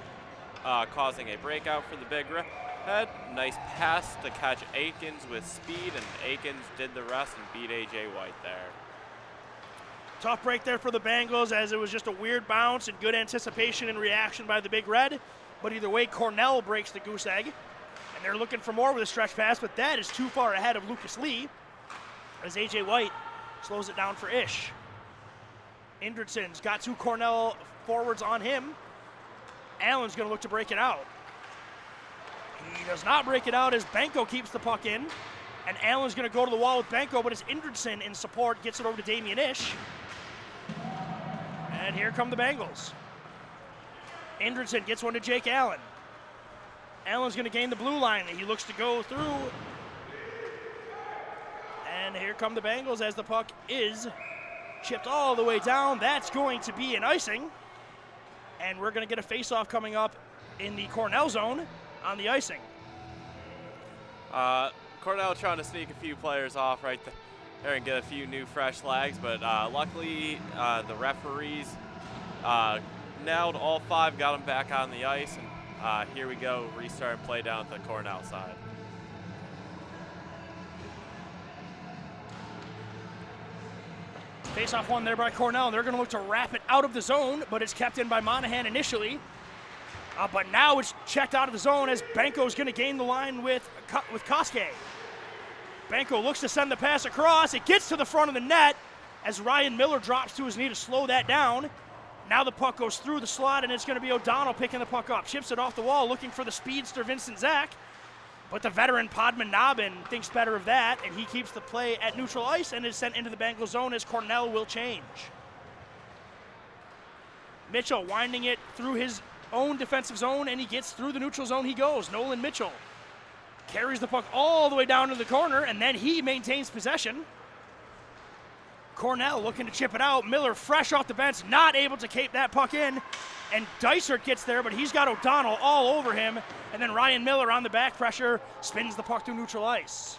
causing a breakout for the Big Red. Nice pass to catch Akins with speed, and Akins did the rest and beat A.J. White there. Tough break there for the Bengals, as it was just a weird bounce and good anticipation and reaction by the Big Red. But either way, Cornell breaks the goose egg, and they're looking for more with a stretch pass, but that is too far ahead of Lucas Lee, as A.J. White slows it down for Ish. Indridson's got two Cornell forwards on him. Allen's going to look to break it out. He does not break it out, as Benko keeps the puck in, and Allen's going to go to the wall with Benko, but as Indridson in support gets it over to Damian Ish. And here come the Bengals. Indridson gets one to Jake Allen. Allen's going to gain the blue line. He looks to go through. And here come the Bengals as the puck is chipped all the way down. That's going to be an icing. And we're going to get a face-off coming up in the Cornell zone on the icing. Cornell trying to sneak a few players off right there and get a few new fresh legs, but luckily the referees nailed all five, got them back on the ice, and Here we go, restart play down at the Cornell side. Face-off one there by Cornell. They're going to look to wrap it out of the zone, but it's kept in by Monahan initially. But now it's checked out of the zone as Benko's going to gain the line with Koske. Benko looks to send the pass across. It gets to the front of the net as Ryan Miller drops to his knee to slow that down. Now the puck goes through the slot, and it's going to be O'Donnell picking the puck up. Chips it off the wall, looking for the speedster Vincent Zach. But the veteran Padmanabhan thinks better of that, and he keeps the play at neutral ice and is sent into the Bengal zone as Cornell will change. Mitchell winding it through his own defensive zone, and he gets through the neutral zone he goes. Nolan Mitchell carries the puck all the way down to the corner, and then he maintains possession. Cornell looking to chip it out. Miller fresh off the bench, not able to cape that puck in. And Dysert gets there, but he's got O'Donnell all over him. And then Ryan Miller on the back pressure spins the puck through neutral ice.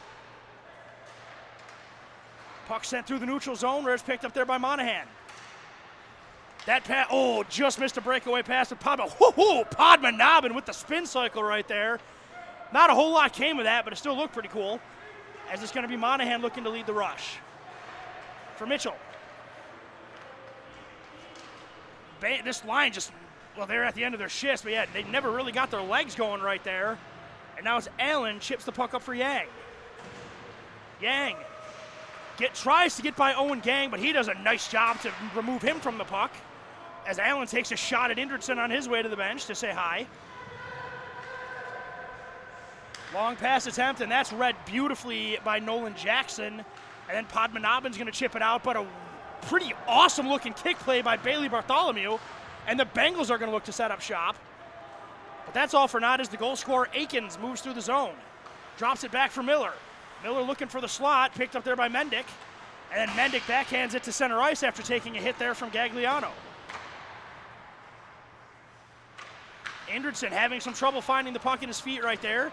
Puck sent through the neutral zone where it's picked up there by Monahan. That pass, just missed a breakaway pass to Padmanabhan with the spin cycle right there. Not a whole lot came of that, but it still looked pretty cool. As it's going to be Monahan looking to lead the rush. For Mitchell. This line they're at the end of their shifts, but yeah, they never really got their legs going right there. And now it's Allen chips the puck up for Yang. Yang tries to get by Owen Gang, but he does a nice job to remove him from the puck. As Allen takes a shot at Indridson on his way to the bench to say hi. Long pass attempt, and that's read beautifully by Nolan Jackson. And then Padmanabhan's going to chip it out, but a pretty awesome-looking kick play by Bailey Bartholomew. And the Bengals are going to look to set up shop. But that's all for naught as the goal scorer, Akins, moves through the zone. Drops it back for Miller. Miller looking for the slot, picked up there by Mendick. And then Mendick backhands it to center ice after taking a hit there from Gagliano. Indridson having some trouble finding the puck in his feet right there.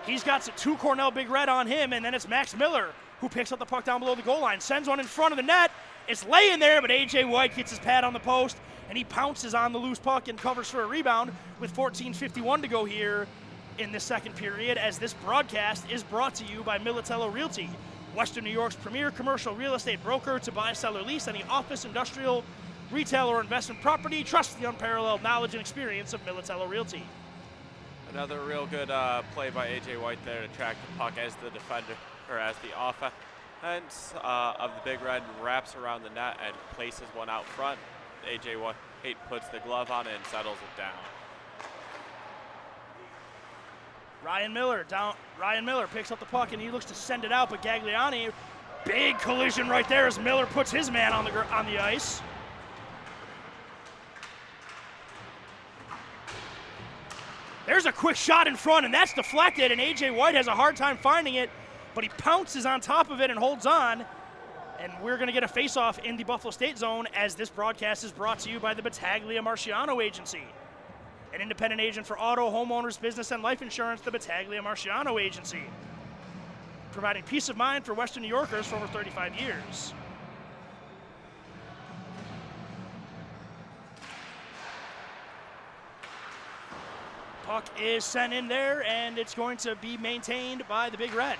He's got two Cornell Big Red on him, and then it's Max Miller who picks up the puck down below the goal line. Sends one in front of the net. It's laying there, but A.J. White gets his pad on the post, and he pounces on the loose puck and covers for a rebound with 14:51 to go here in the second period, as this broadcast is brought to you by Militello Realty, Western New York's premier commercial real estate broker. To buy, sell, or lease any office, industrial, retail, or investment property, trust the unparalleled knowledge and experience of Militello Realty. Another real good play by A.J. White there to track the puck as the defender, or as the offense of the Big Red wraps around the net and places one out front. A.J. White puts the glove on it and settles it down. Ryan Miller picks up the puck and he looks to send it out, but Gagliani, big collision right there as Miller puts his man on the ice. There's a quick shot in front, and that's deflected, and A.J. White has a hard time finding it, but he pounces on top of it and holds on. And we're going to get a face-off in the Buffalo State zone, as this broadcast is brought to you by the Battaglia Marciano Agency, an independent agent for auto, homeowners, business, and life insurance. The Battaglia Marciano Agency, providing peace of mind for Western New Yorkers for over 35 years. Puck is sent in there, and it's going to be maintained by the Big Red.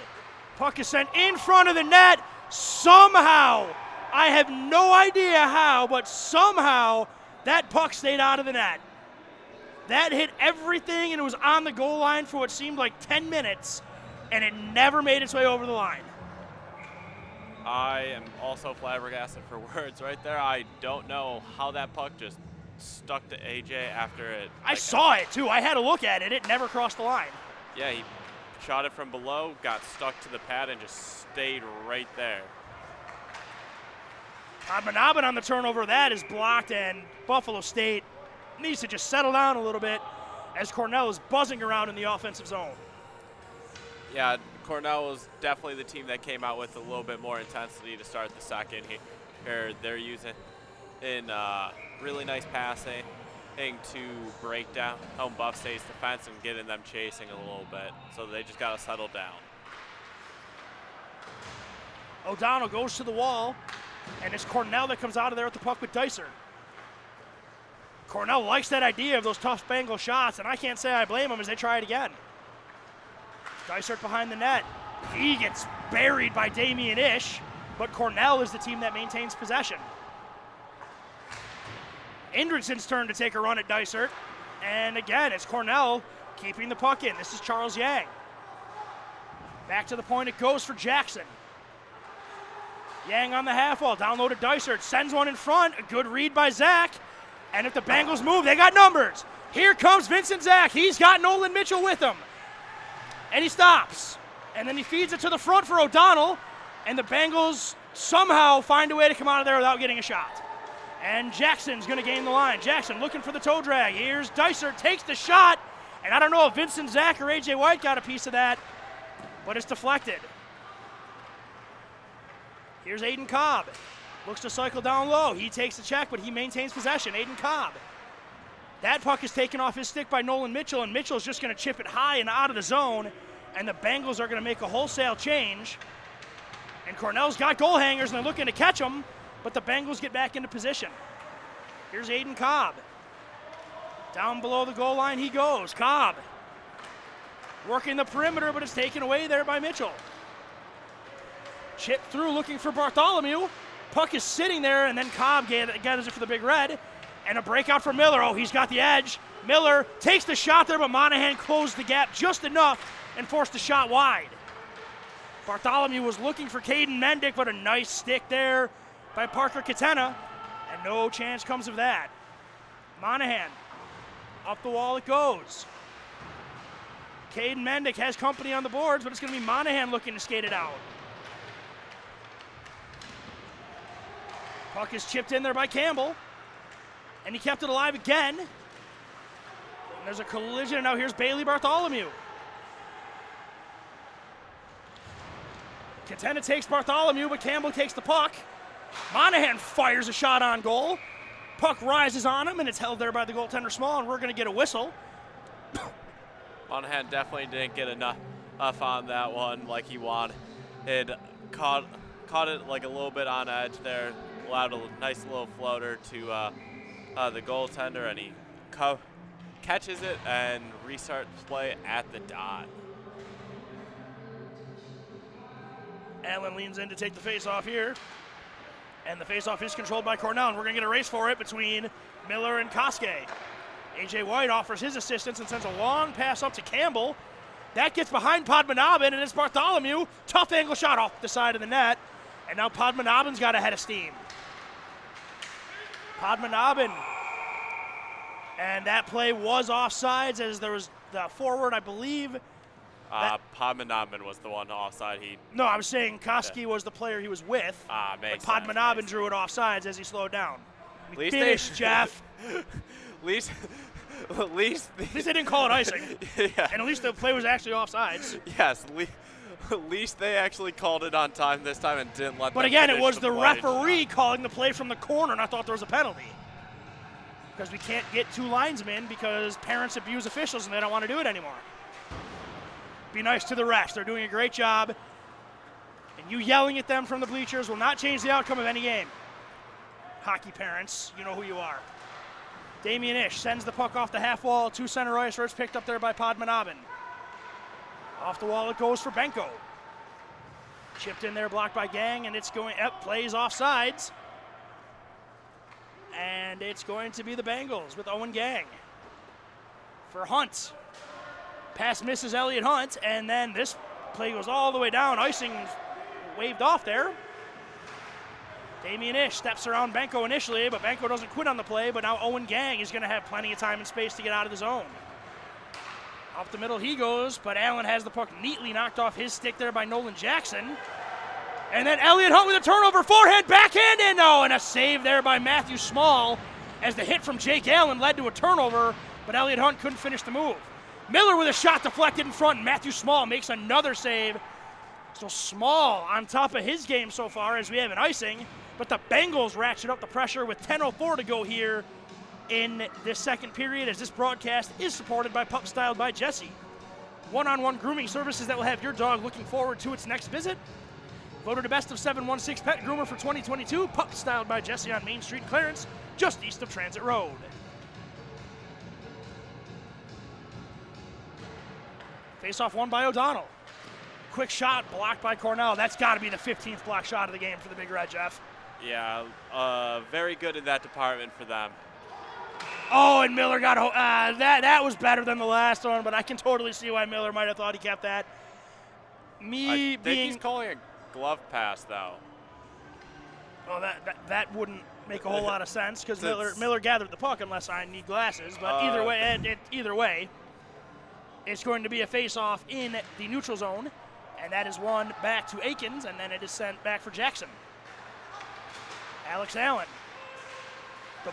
Puck is sent in front of the net. Somehow, I have no idea how, but somehow that puck stayed out of the net. That hit everything, and it was on the goal line for what seemed like 10 minutes, and it never made its way over the line. I am also flabbergasted for words right there. I don't know how that puck just stuck to AJ after it. I saw it too. I had a look at it. It never crossed the line. Yeah, he shot it from below, got stuck to the pad, and just stayed right there. Padmanabhan on the turnover of that is blocked, and Buffalo State needs to just settle down a little bit as Cornell is buzzing around in the offensive zone. Yeah, Cornell was definitely the team that came out with a little bit more intensity to start the second. Here they're using really nice passing to break down Buff State's defense and getting them chasing a little bit. So they just got to settle down. O'Donnell goes to the wall, and it's Cornell that comes out of there with the puck with Dysert. Cornell likes that idea of those tough Bengal shots, and I can't say I blame them as they try it again. Dysart behind the net. He gets buried by Damian Ish, but Cornell is the team that maintains possession. Indridson's turn to take a run at Dysart, and again, it's Cornell keeping the puck in. This is Charles Yang. Back to the point it goes for Jackson. Yang on the half wall, down low to Dysart, sends one in front, a good read by Zach, and if the Bengals move, they got numbers. Here comes Vincent Zach, he's got Nolan Mitchell with him, and he stops, and then he feeds it to the front for O'Donnell, and the Bengals somehow find a way to come out of there without getting a shot. And Jackson's gonna gain the line. Jackson looking for the toe drag. Here's Dysart, takes the shot, and I don't know if Vincent Zach or A.J. White got a piece of that, but it's deflected. Here's Aiden Cobb. Looks to cycle down low. He takes the check, but he maintains possession. Aiden Cobb. That puck is taken off his stick by Nolan Mitchell, and Mitchell's just going to chip it high and out of the zone, and the Bengals are going to make a wholesale change. And Cornell's got goal hangers, and they're looking to catch them, but the Bengals get back into position. Here's Aiden Cobb. Down below the goal line he goes. Cobb working the perimeter, but it's taken away there by Mitchell. Chip through looking for Bartholomew. Puck is sitting there, and then Cobb gathers it for the Big Red. And a breakout for Miller. Oh, he's got the edge. Miller takes the shot there, but Monahan closed the gap just enough and forced the shot wide. Bartholomew was looking for Caden Mendick, but a nice stick there by Parker Katena, and no chance comes of that. Monahan, up the wall it goes. Caden Mendick has company on the boards, but it's going to be Monahan looking to skate it out. Puck is chipped in there by Campbell, and he kept it alive again. And there's a collision, and now here's Bailey Bartholomew. Katena takes Bartholomew, but Campbell takes the puck. Monahan fires a shot on goal. Puck rises on him, and it's held there by the goaltender Small, and we're going to get a whistle. Monahan definitely didn't get enough on that one like he wanted. It caught it like a little bit on edge there, allowed a nice little floater to the goaltender, and he catches it and restarts play at the dot. Allen leans in to take the face-off here. And the face-off is controlled by Cornell, and we're going to get a race for it between Miller and Koske. A.J. White offers his assistance and sends a long pass up to Campbell. That gets behind Padmanabhan, and it's Bartholomew. Tough angle shot off the side of the net. And now Padmanabhan's got a head of steam. Padmanabhan. And that play was offsides as there was the forward, I believe. Padmanabhan was the one offside. No, I was saying Koski was the player he was with. Makes but Padmanabhan sense. drew it offsides as he slowed down. Finish, Jeff. At least they didn't call it icing. Yeah. And at least the play was actually offsides. Yes, at least they actually called it on time this time and didn't let them But again, it finish was the play. referee calling the play from the corner, and I thought there was a penalty. Because we can't get two linesmen because parents abuse officials and they don't want to do it anymore. Be nice to the refs. They're doing a great job. And you yelling at them from the bleachers will not change the outcome of any game. Hockey parents, you know who you are. Damian Ish sends the puck off the half wall to center ice, where it's picked up there by Padmanabhan. Off the wall it goes for Benko. Chipped in there, blocked by Gang, and it's going up, plays offsides. And it's going to be the Bengals with Owen Gang. For Hunt. Pass misses Elliott Hunt, and then this play goes all the way down. Icing waved off there. Damian Ish steps around Benko initially, but Benko doesn't quit on the play, but now Owen Gang is going to have plenty of time and space to get out of the zone. Up the middle he goes, but Allen has the puck neatly knocked off his stick there by Nolan Jackson. And then Elliott Hunt with a turnover, forehand, backhand, and a save there by Matthew Small as the hit from Jake Allen led to a turnover, but Elliott Hunt couldn't finish the move. Miller with a shot deflected in front, and Matthew Small makes another save. So Small on top of his game so far as we have an icing, but the Bengals ratchet up the pressure with 10:04 to go here in this second period, as this broadcast is supported by Pup Styled by Jesse. One-on-one grooming services that will have your dog looking forward to its next visit. Voted a best of 716 pet groomer for 2022, Pup Styled by Jesse on Main Street, Clarence, just east of Transit Road. Face-off won by O'Donnell. Quick shot blocked by Cornell. That's got to be the 15th block shot of the game for the Big Red, Jeff. Yeah, very good in that department for them. Oh, and Miller got that was better than the last one, but I can totally see why Miller might have thought he kept that. I think he's calling a glove pass, though. Oh, that wouldn't make a whole lot of sense because Miller gathered the puck unless I need glasses. But either way, it's going to be a face-off in the neutral zone, and that is won back to Aikens, and then it is sent back for Jackson. Alex Allen, the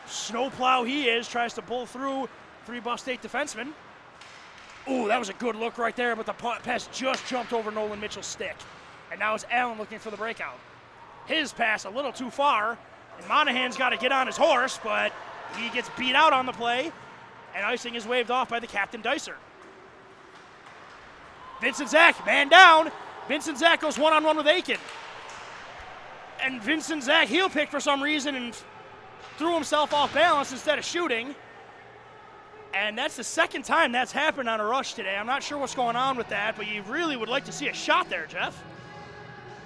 snowplow he is, tries to bull through 3 Buff State defensemen. Ooh, that was a good look right there, but the pass just jumped over Nolan Mitchell's stick. And now it's Allen looking for the breakout. His pass a little too far, and Monahan's got to get on his horse, but he gets beat out on the play, and icing is waved off by the captain, Dicer. Vincent Zach, man down. Vincent Zach goes one-on-one with Aiken. And Vincent Zach heel picked for some reason and threw himself off balance instead of shooting. And that's the second time that's happened on a rush today. I'm not sure what's going on with that, but you really would like to see a shot there, Jeff.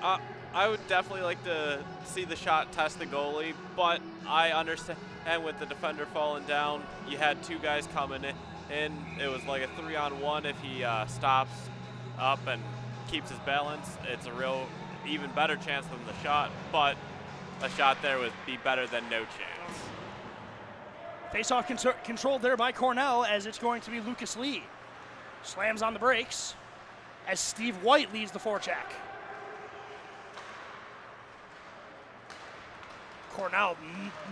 I would definitely like to see the shot test the goalie, but I understand with the defender falling down, you had 2 guys coming in. It was like a 3-on-1 if he stops up and keeps his balance. It's a real even better chance than the shot, but a shot there would be better than no chance. Face-off controlled there by Cornell as it's going to be Lucas Lee. Slams on the brakes as Steve White leads the forecheck. Cornell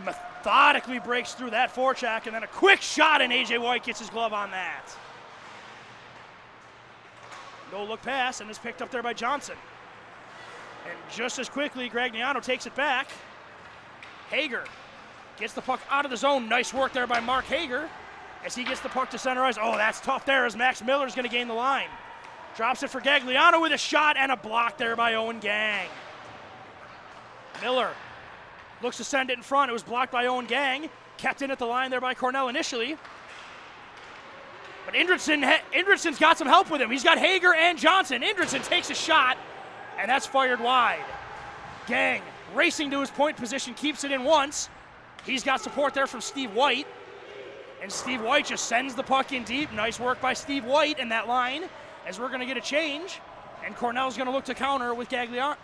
methodically breaks through that forecheck, and then a quick shot, and A.J. White gets his glove on that. No-look pass, and is picked up there by Johnson. And just as quickly, Gragnano takes it back. Hager gets the puck out of the zone. Nice work there by Mark Hager as he gets the puck to center ice. Oh, that's tough there as Max Miller's going to gain the line. Drops it for Gagliano with a shot and a block there by Owen Gang. Miller looks to send it in front. It was blocked by Owen Gang. Kept in at the line there by Cornell initially. But Indridson's got some help with him. He's got Hager and Johnson. Indridson takes a shot, and that's fired wide. Gang racing to his point position, keeps it in once. He's got support there from Steve White. And Steve White just sends the puck in deep. Nice work by Steve White in that line as we're going to get a change. And Cornell's going to look to counter with Gagliano.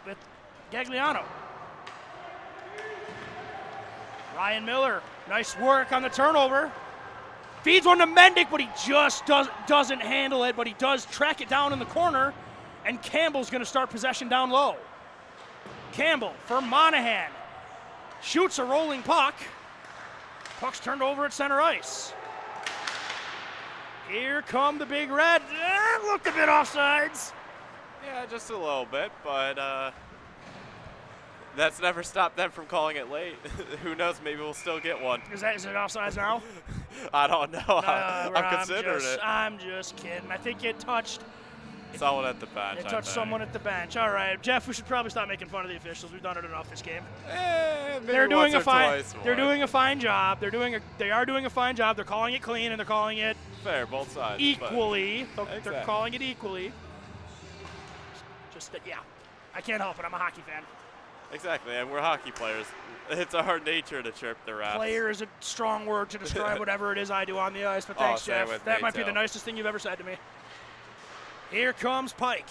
Ryan Miller, nice work on the turnover. Feeds one to Mendick, but he just doesn't handle it, but he does track it down in the corner, and Campbell's going to start possession down low. Campbell for Monahan. Shoots a rolling puck. Puck's turned over at center ice. Here come the Big Red. Looked a bit offsides. Yeah, just a little bit, but that's never stopped them from calling it late. Who knows, maybe we'll still get one. Is it offsides now? I don't know. I'm considering it. I'm just kidding. I think it touched someone at the bench. It touched someone at the bench. All right, Jeff, we should probably stop making fun of the officials. We've done it enough this game. They're doing a fine job. They are doing a fine job. They're calling it clean and they're calling it fair, both sides. Equally. Exactly. They're calling it equally. Yeah. I can't help it. I'm a hockey fan. Exactly, and we're hockey players. It's our nature to chirp the refs. Player is a strong word to describe whatever it is I do on the ice, but thanks, Jeff. That might be the nicest thing you've ever said to me. Here comes Pike.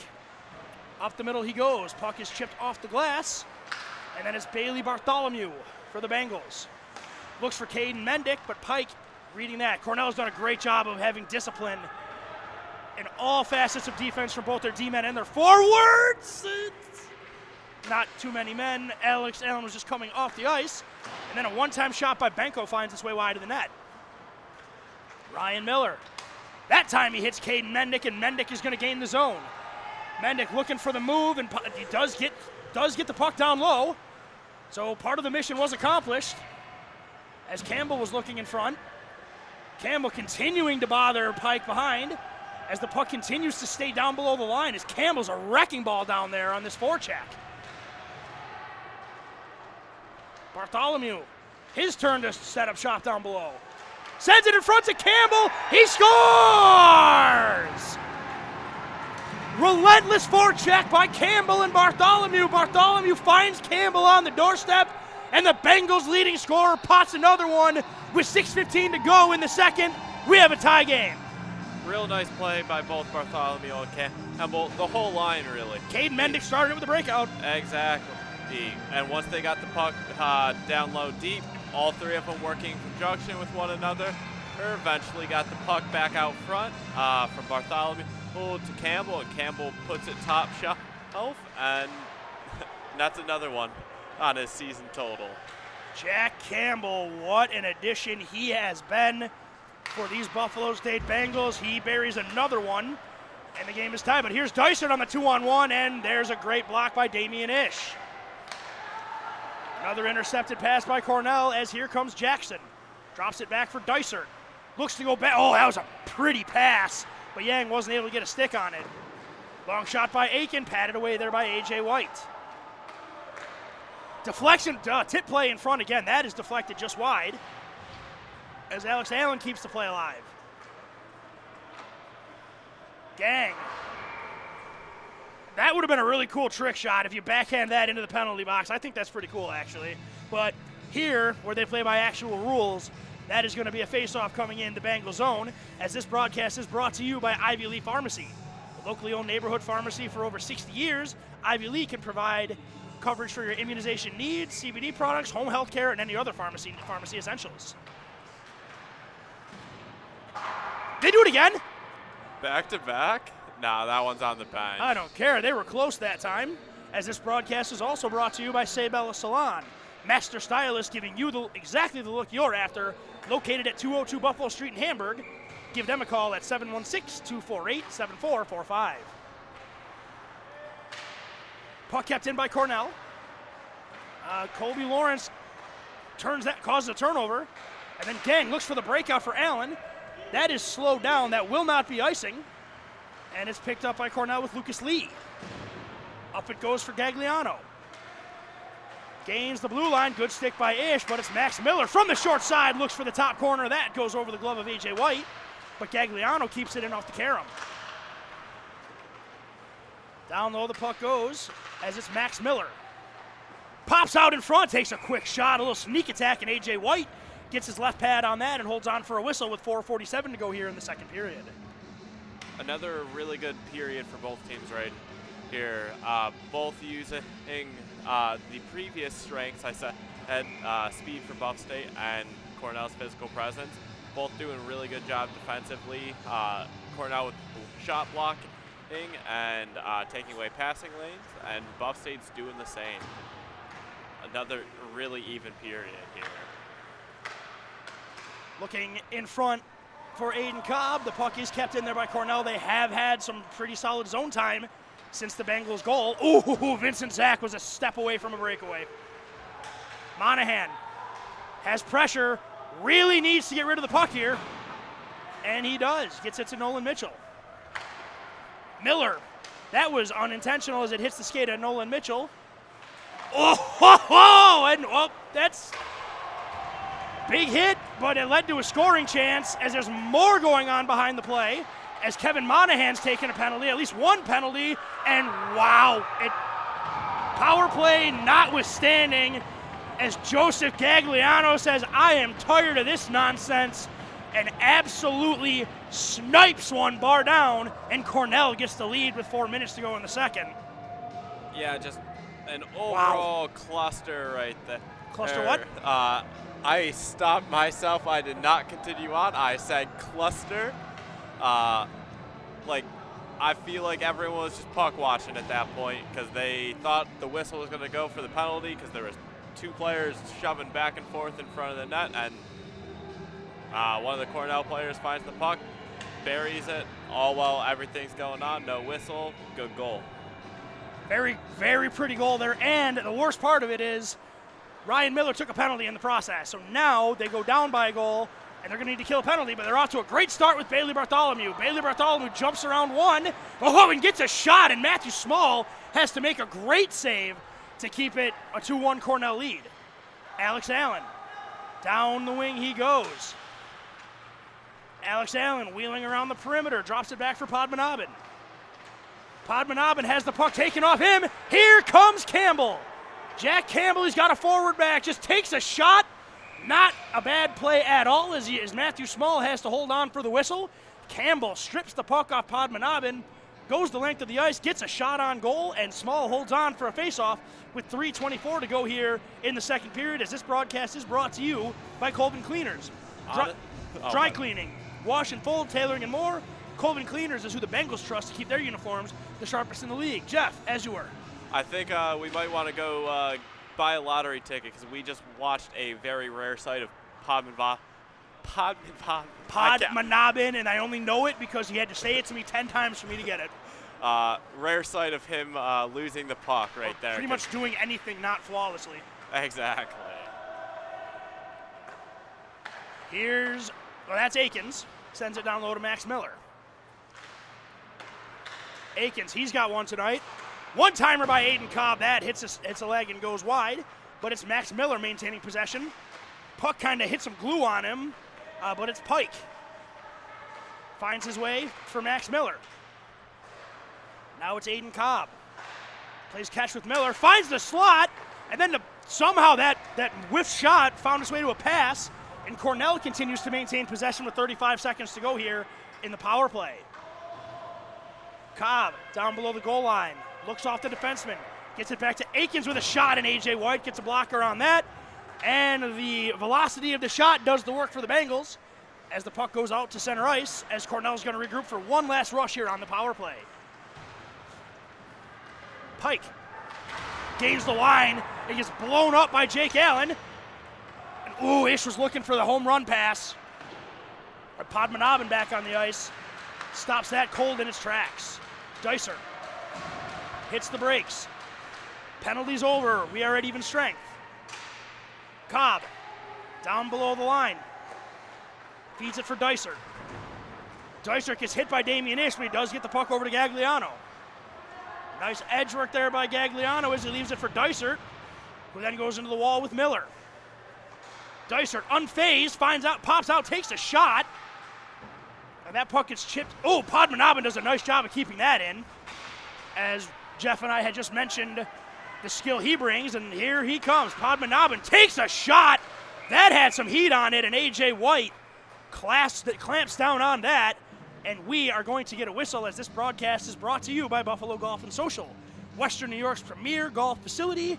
Up the middle he goes. Puck is chipped off the glass, and then it's Bailey Bartholomew for the Bengals. Looks for Caden Mendick, but Pike reading that. Cornell's done a great job of having discipline in all facets of defense from both their D-men and their forwards. Not too many men. Alex Allen was just coming off the ice. And then a one-time shot by Benko finds its way wide of the net. Ryan Miller. That time he hits Caden Mendick, and Mendick is going to gain the zone. Mendick looking for the move, and he does get the puck down low. So part of the mission was accomplished as Campbell was looking in front. Campbell continuing to bother Pike behind as the puck continues to stay down below the line as Campbell's a wrecking ball down there on this forecheck. Bartholomew, his turn to set up shop down below. Sends it in front to Campbell. He scores! Relentless forecheck by Campbell and Bartholomew. Bartholomew finds Campbell on the doorstep, and the Bengals' leading scorer pots another one with 6:15 to go in the second. We have a tie game. Real nice play by both Bartholomew and Campbell, the whole line really. Caden Mendick started it with a breakout. Exactly. And once they got the puck down low deep, all three of them working in conjunction with one another, eventually got the puck back out front from Bartholomew to Campbell, and Campbell puts it top shelf, and that's another one on his season total. Jack Campbell, what an addition he has been for these Buffalo State Bengals. He buries another one, and the game is tied. But here's Dysart on the 2-on-1, and there's a great block by Damian Ish. Another intercepted pass by Cornell, as here comes Jackson. Drops it back for Dysart. Looks to go back. Oh, that was a pretty pass, but Yang wasn't able to get a stick on it. Long shot by Aiken, patted away there by A.J. White. Deflection, tip play in front again. That is deflected just wide, as Alex Allen keeps the play alive. Gang. That would have been a really cool trick shot if you backhand that into the penalty box. I think that's pretty cool, actually. But here, where they play by actual rules, that is going to be a face-off coming in the Bengal zone, as this broadcast is brought to you by Ivy Lee Pharmacy. A locally owned neighborhood pharmacy for over 60 years, Ivy Lee can provide coverage for your immunization needs, CBD products, home health care, and any other pharmacy essentials. They do it again? Back to back? Nah, that one's on the bench. I don't care. They were close that time, as this broadcast is also brought to you by Sabella Salon. Master stylist giving you exactly the look you're after, located at 202 Buffalo Street in Hamburg. Give them a call at 716-248-7445. Puck kept in by Cornell. Colby Lawrence causes a turnover, and then Gang looks for the breakout for Allen. That is slowed down. That will not be icing, and it's picked up by Cornell with Lucas Lee. Up it goes for Gagliano. Gains the blue line. Good stick by Ish, but it's Max Miller from the short side. Looks for the top corner. That goes over the glove of A.J. White, but Gagliano keeps it in off the carom. Down low the puck goes, as it's Max Miller. Pops out in front, takes a quick shot, a little sneak attack, and A.J. White gets his left pad on that and holds on for a whistle with 4:47 to go here in the second period. Another really good period for both teams right here. Both using the previous strengths, I said, speed for Buff State and Cornell's physical presence. Both doing a really good job defensively. Cornell with shot blocking and taking away passing lanes, and Buff State's doing the same. Another really even period here. Looking in front for Aiden Cobb. The puck is kept in there by Cornell. They have had some pretty solid zone time since the Bengals' goal. Ooh, Vincent Zach was a step away from a breakaway. Monahan has pressure, really needs to get rid of the puck here, and he does. Gets it to Nolan Mitchell. Miller, that was unintentional as it hits the skate of Nolan Mitchell. That's big hit, but it led to a scoring chance, as there's more going on behind the play, as Kevin Monahan's taken a penalty, at least one penalty, and wow, power play notwithstanding, as Joseph Gagliano says, I am tired of this nonsense, and absolutely snipes one bar down, and Cornell gets the lead with 4 minutes to go in the second. Yeah, just an overall cluster right there. Cluster what? I stopped myself. I did not continue on. I said cluster. I feel like everyone was just puck watching at that point, because they thought the whistle was going to go for the penalty, because there was two players shoving back and forth in front of the net, and one of the Cornell players finds the puck, buries it, all while everything's going on, no whistle, good goal. Very, very pretty goal there, and the worst part of it is Ryan Miller took a penalty in the process, so now they go down by a goal, and they're going to need to kill a penalty, but they're off to a great start with Bailey Bartholomew. Bailey Bartholomew jumps around one, and gets a shot, and Matthew Small has to make a great save to keep it a 2-1 Cornell lead. Alex Allen, down the wing he goes. Alex Allen wheeling around the perimeter, drops it back for Padmanabhan. Padmanabhan has the puck taken off him. Here comes Campbell. Jack Campbell, he's got a forward back, just takes a shot. Not a bad play at all as Matthew Small has to hold on for the whistle. Campbell strips the puck off Padmanabhan, goes the length of the ice, gets a shot on goal, and Small holds on for a faceoff with 3:24 to go here in the second period, as this broadcast is brought to you by Colvin Cleaners. Dry cleaning, wash and fold, tailoring, and more. Colvin Cleaners is who the Bengals trust to keep their uniforms the sharpest in the league. Jeff, as you were. I think we might want to go buy a lottery ticket because we just watched a very rare sight of Padmanabhan, and I only know it because he had to say it to me 10 times for me to get it. Rare sight of him losing the puck right there. Pretty much doing anything not flawlessly. Exactly. That's Akins. Sends it down low to Max Miller. Akins, he's got one tonight. One-timer by Aiden Cobb. That hits a leg and goes wide, but it's Max Miller maintaining possession. Puck kind of hit some glue on him, but it's Pike. Finds his way for Max Miller. Now it's Aiden Cobb. Plays catch with Miller, finds the slot, and then somehow that whiff shot found its way to a pass, and Cornell continues to maintain possession with 35 seconds to go here in the power play. Cobb down below the goal line. Looks off the defenseman, gets it back to Akins with a shot, and A.J. White gets a blocker on that. And the velocity of the shot does the work for the Bengals as the puck goes out to center ice, as Cornell's going to regroup for one last rush here on the power play. Pike gains the line. It gets blown up by Jake Allen. And, Ish was looking for the home run pass. Padmanabhan back on the ice. Stops that cold in its tracks. Dicer hits the brakes. Penalties over. We are at even strength. Cobb down below the line. Feeds it for Dicer. Dicer gets hit by Damian Ish, but he does get the puck over to Gagliano. Nice edge work there by Gagliano as he leaves it for Dysert, who then goes into the wall with Miller. Dysert, unfazed, pops out, takes a shot. And that puck gets chipped. Padmanabhan does a nice job of keeping that in. As Jeff and I had just mentioned the skill he brings, and here he comes. Padmanabhan takes a shot. That had some heat on it, and A.J. White clamps down on that. And we are going to get a whistle as this broadcast is brought to you by Buffalo Golf and Social, Western New York's premier golf facility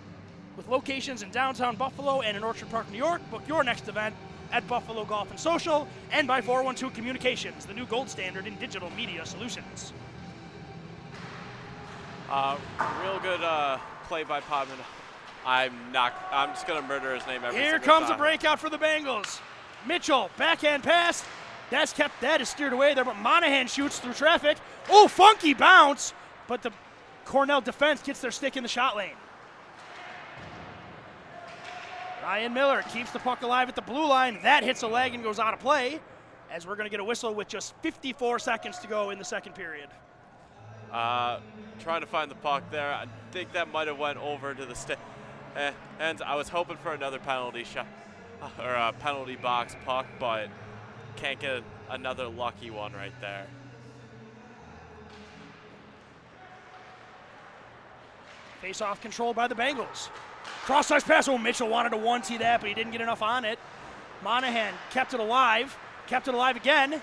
with locations in downtown Buffalo and in Orchard Park, New York. Book your next event at Buffalo Golf and Social, and by 412 Communications, the new gold standard in digital media solutions. Real good play by Podman. I'm just going to murder his name every Here single comes time. a breakout for the Bengals. Mitchell, backhand pass. That is steered away there, but Monahan shoots through traffic. Funky bounce, but the Cornell defense gets their stick in the shot lane. Ryan Miller keeps the puck alive at the blue line. That hits a leg and goes out of play, as we're going to get a whistle with just 54 seconds to go in the second period. Trying to find the puck there. I think that might have went over to the stick. And I was hoping for another penalty shot or a penalty box puck, but can't get another lucky one right there. Face-off controlled by the Bengals. Cross-ice pass. Mitchell wanted to one-tee that, but he didn't get enough on it. Monahan kept it alive again.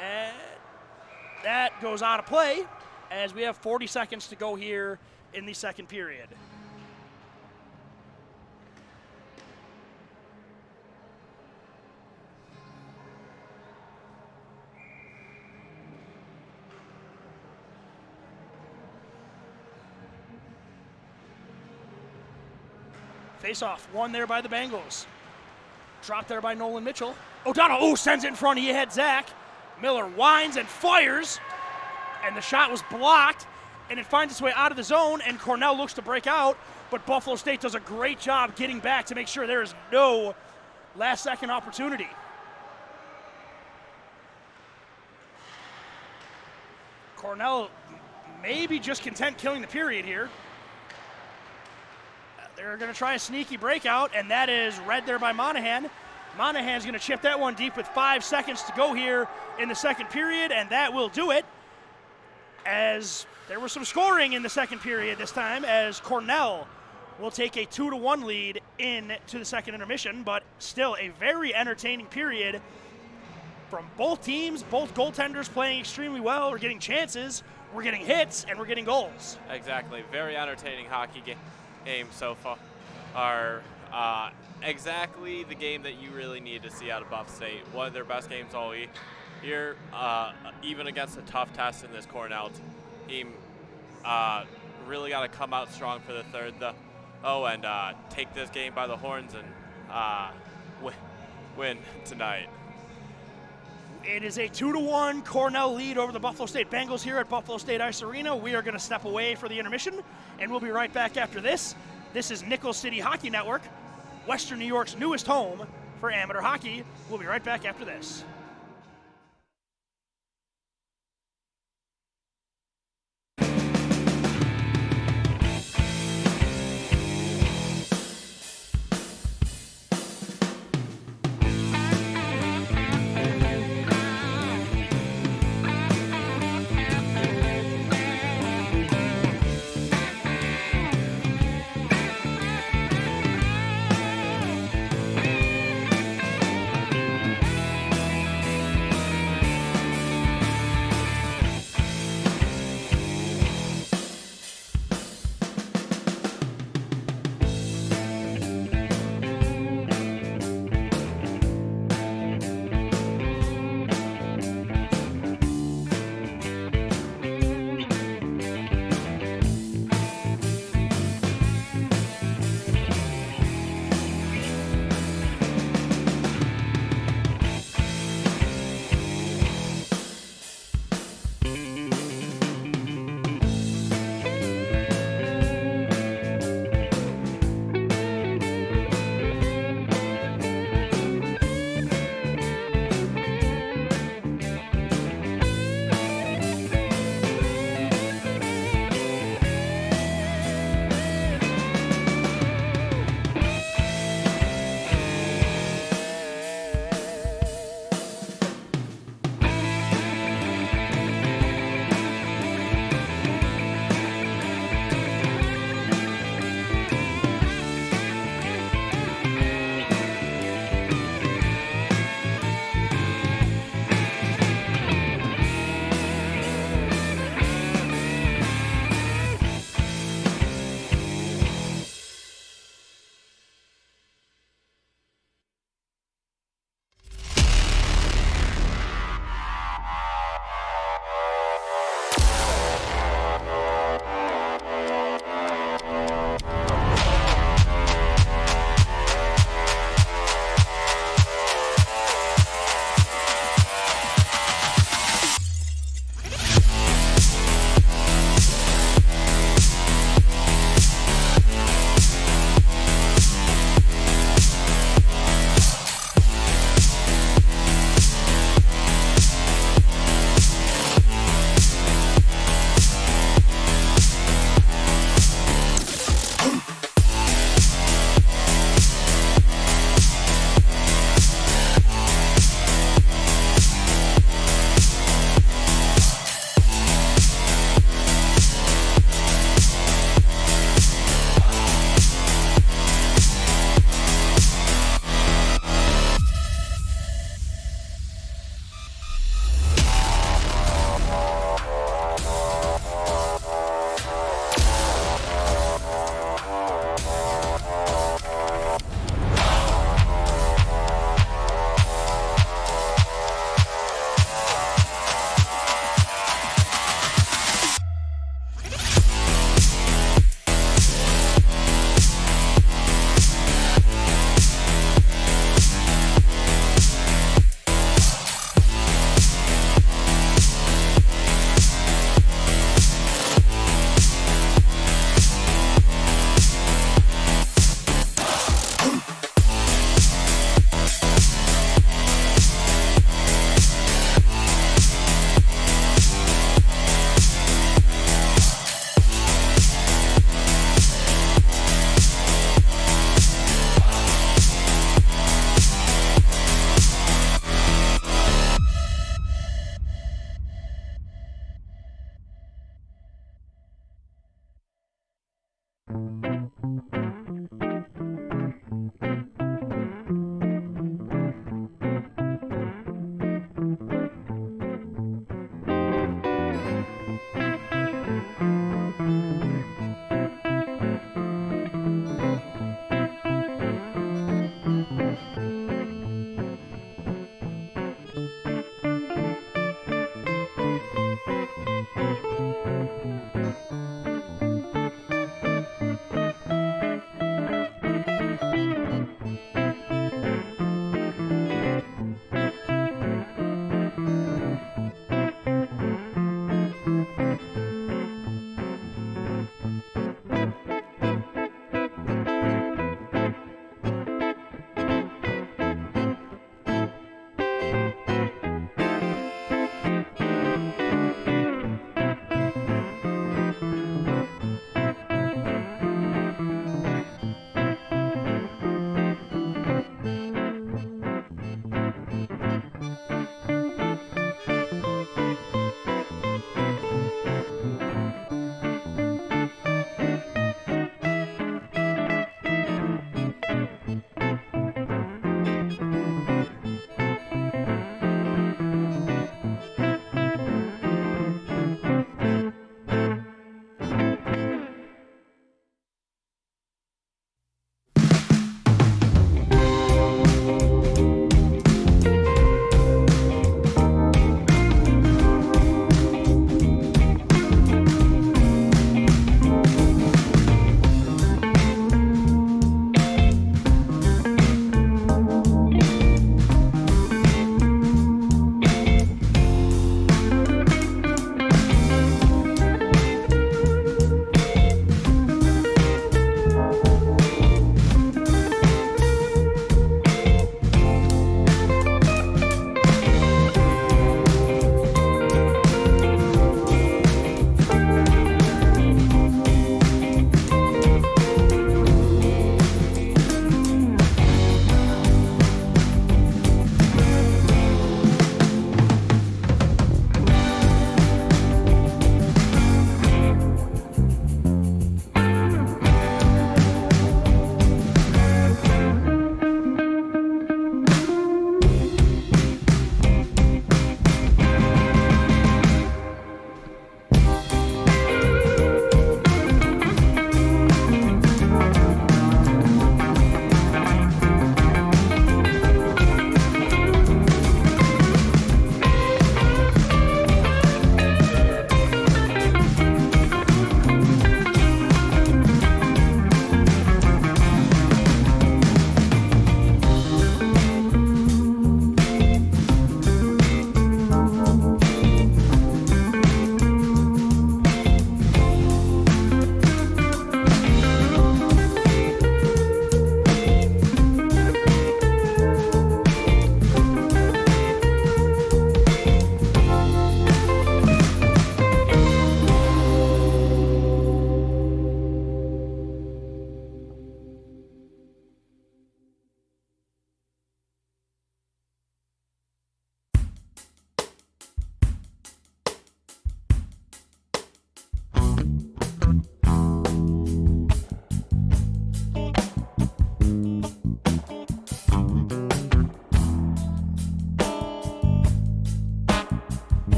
And that goes out of play as we have 40 seconds to go here in the second period. Face-off, won there by the Bengals. Dropped there by Nolan Mitchell. O'Donnell, sends it in front of you, head Zach. Miller winds and fires, and the shot was blocked, and it finds its way out of the zone, and Cornell looks to break out, but Buffalo State does a great job getting back to make sure there is no last-second opportunity. Cornell maybe just content killing the period here. They're going to try a sneaky breakout, and that is read there by Monahan. Monahan's going to chip that one deep with 5 seconds to go here in the second period, and that will do it, as there was some scoring in the second period this time, as Cornell will take a 2-1 lead into the second intermission, but still a very entertaining period from both teams, both goaltenders playing extremely well. We're getting chances, we're getting hits, and we're getting goals. Exactly. Very entertaining hockey game so far. Exactly the game that you really need to see out of Buff State. One of their best games all year, even against a tough test in this Cornell team. Really got to come out strong for the third, and take this game by the horns and win tonight. It is a 2-1 Cornell lead over the Buffalo State Bengals here at Buffalo State Ice Arena. We are going to step away for the intermission, and we'll be right back after this. This is Nickel City Hockey Network, Western New York's newest home for amateur hockey. We'll be right back after this.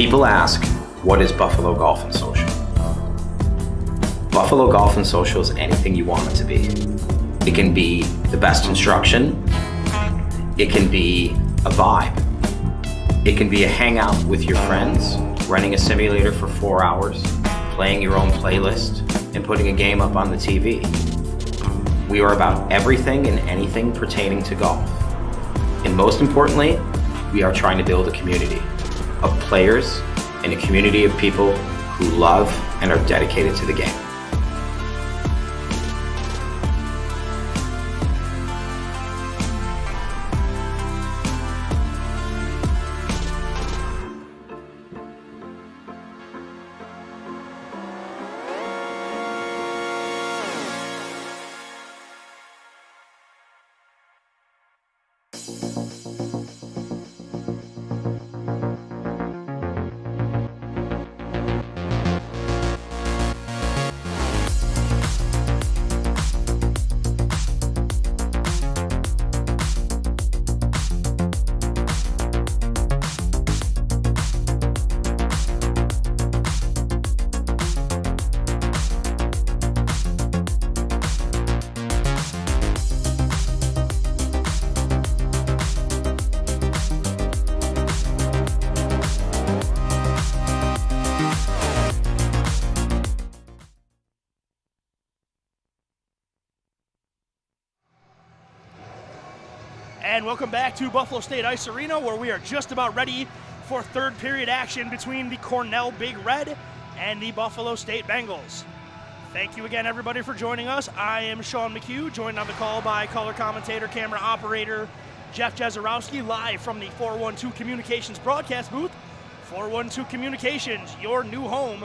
People ask, what is Buffalo Golf and Social? Buffalo Golf and Social is anything you want it to be. It can be the best instruction. It can be a vibe. It can be a hangout with your friends, running a simulator for 4 hours, playing your own playlist, and putting a game up on the TV. We are about everything and anything pertaining to golf. And most importantly, we are trying to build a community of players and a community of people who love and are dedicated to the game. And welcome back to Buffalo State Ice Arena, where we are just about ready for third period action between the Cornell Big Red and the Buffalo State Bengals. Thank you again, everybody, for joining us. I am Sean McHugh, joined on the call by color commentator, camera operator Jeff Jezorowski, live from the 412 Communications broadcast booth. 412 Communications, your new home,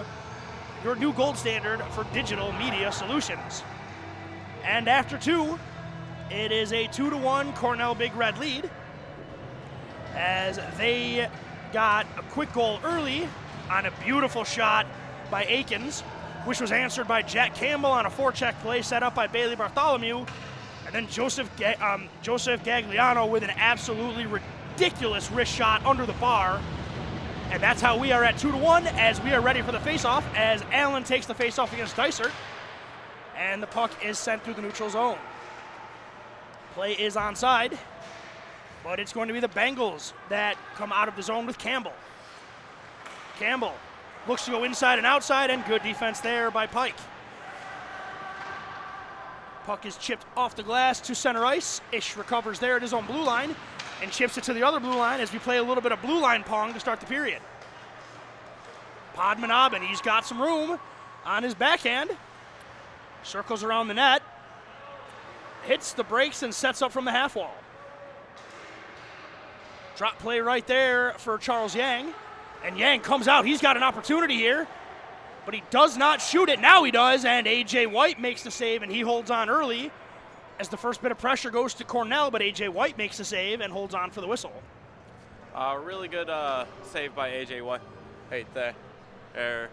your new gold standard for digital media solutions. And after two, it is a 2-1 Cornell Big Red lead, as they got a quick goal early on a beautiful shot by Akins, which was answered by Jack Campbell on a forecheck play set up by Bailey Bartholomew, and then Joseph Gagliano with an absolutely ridiculous wrist shot under the bar. And that's how we are at 2-1, as we are ready for the faceoff, as Allen takes the faceoff against Dysart, and the puck is sent through the neutral zone. Play is onside, but it's going to be the Bengals that come out of the zone with Campbell. Campbell looks to go inside and outside, and good defense there by Pike. Puck is chipped off the glass to center ice. Ish recovers there at his own blue line and chips it to the other blue line as we play a little bit of blue line pong to start the period. Podmanabin, he's got some room on his backhand. Circles around the net. Hits the brakes and sets up from the half wall. Drop play right there for Charles Yang. And Yang comes out. He's got an opportunity here, but he does not shoot it. Now he does, and A.J. White makes the save, and he holds on early as the first bit of pressure goes to Cornell, but A.J. White makes the save and holds on for the whistle. Really good save by A.J. White right there.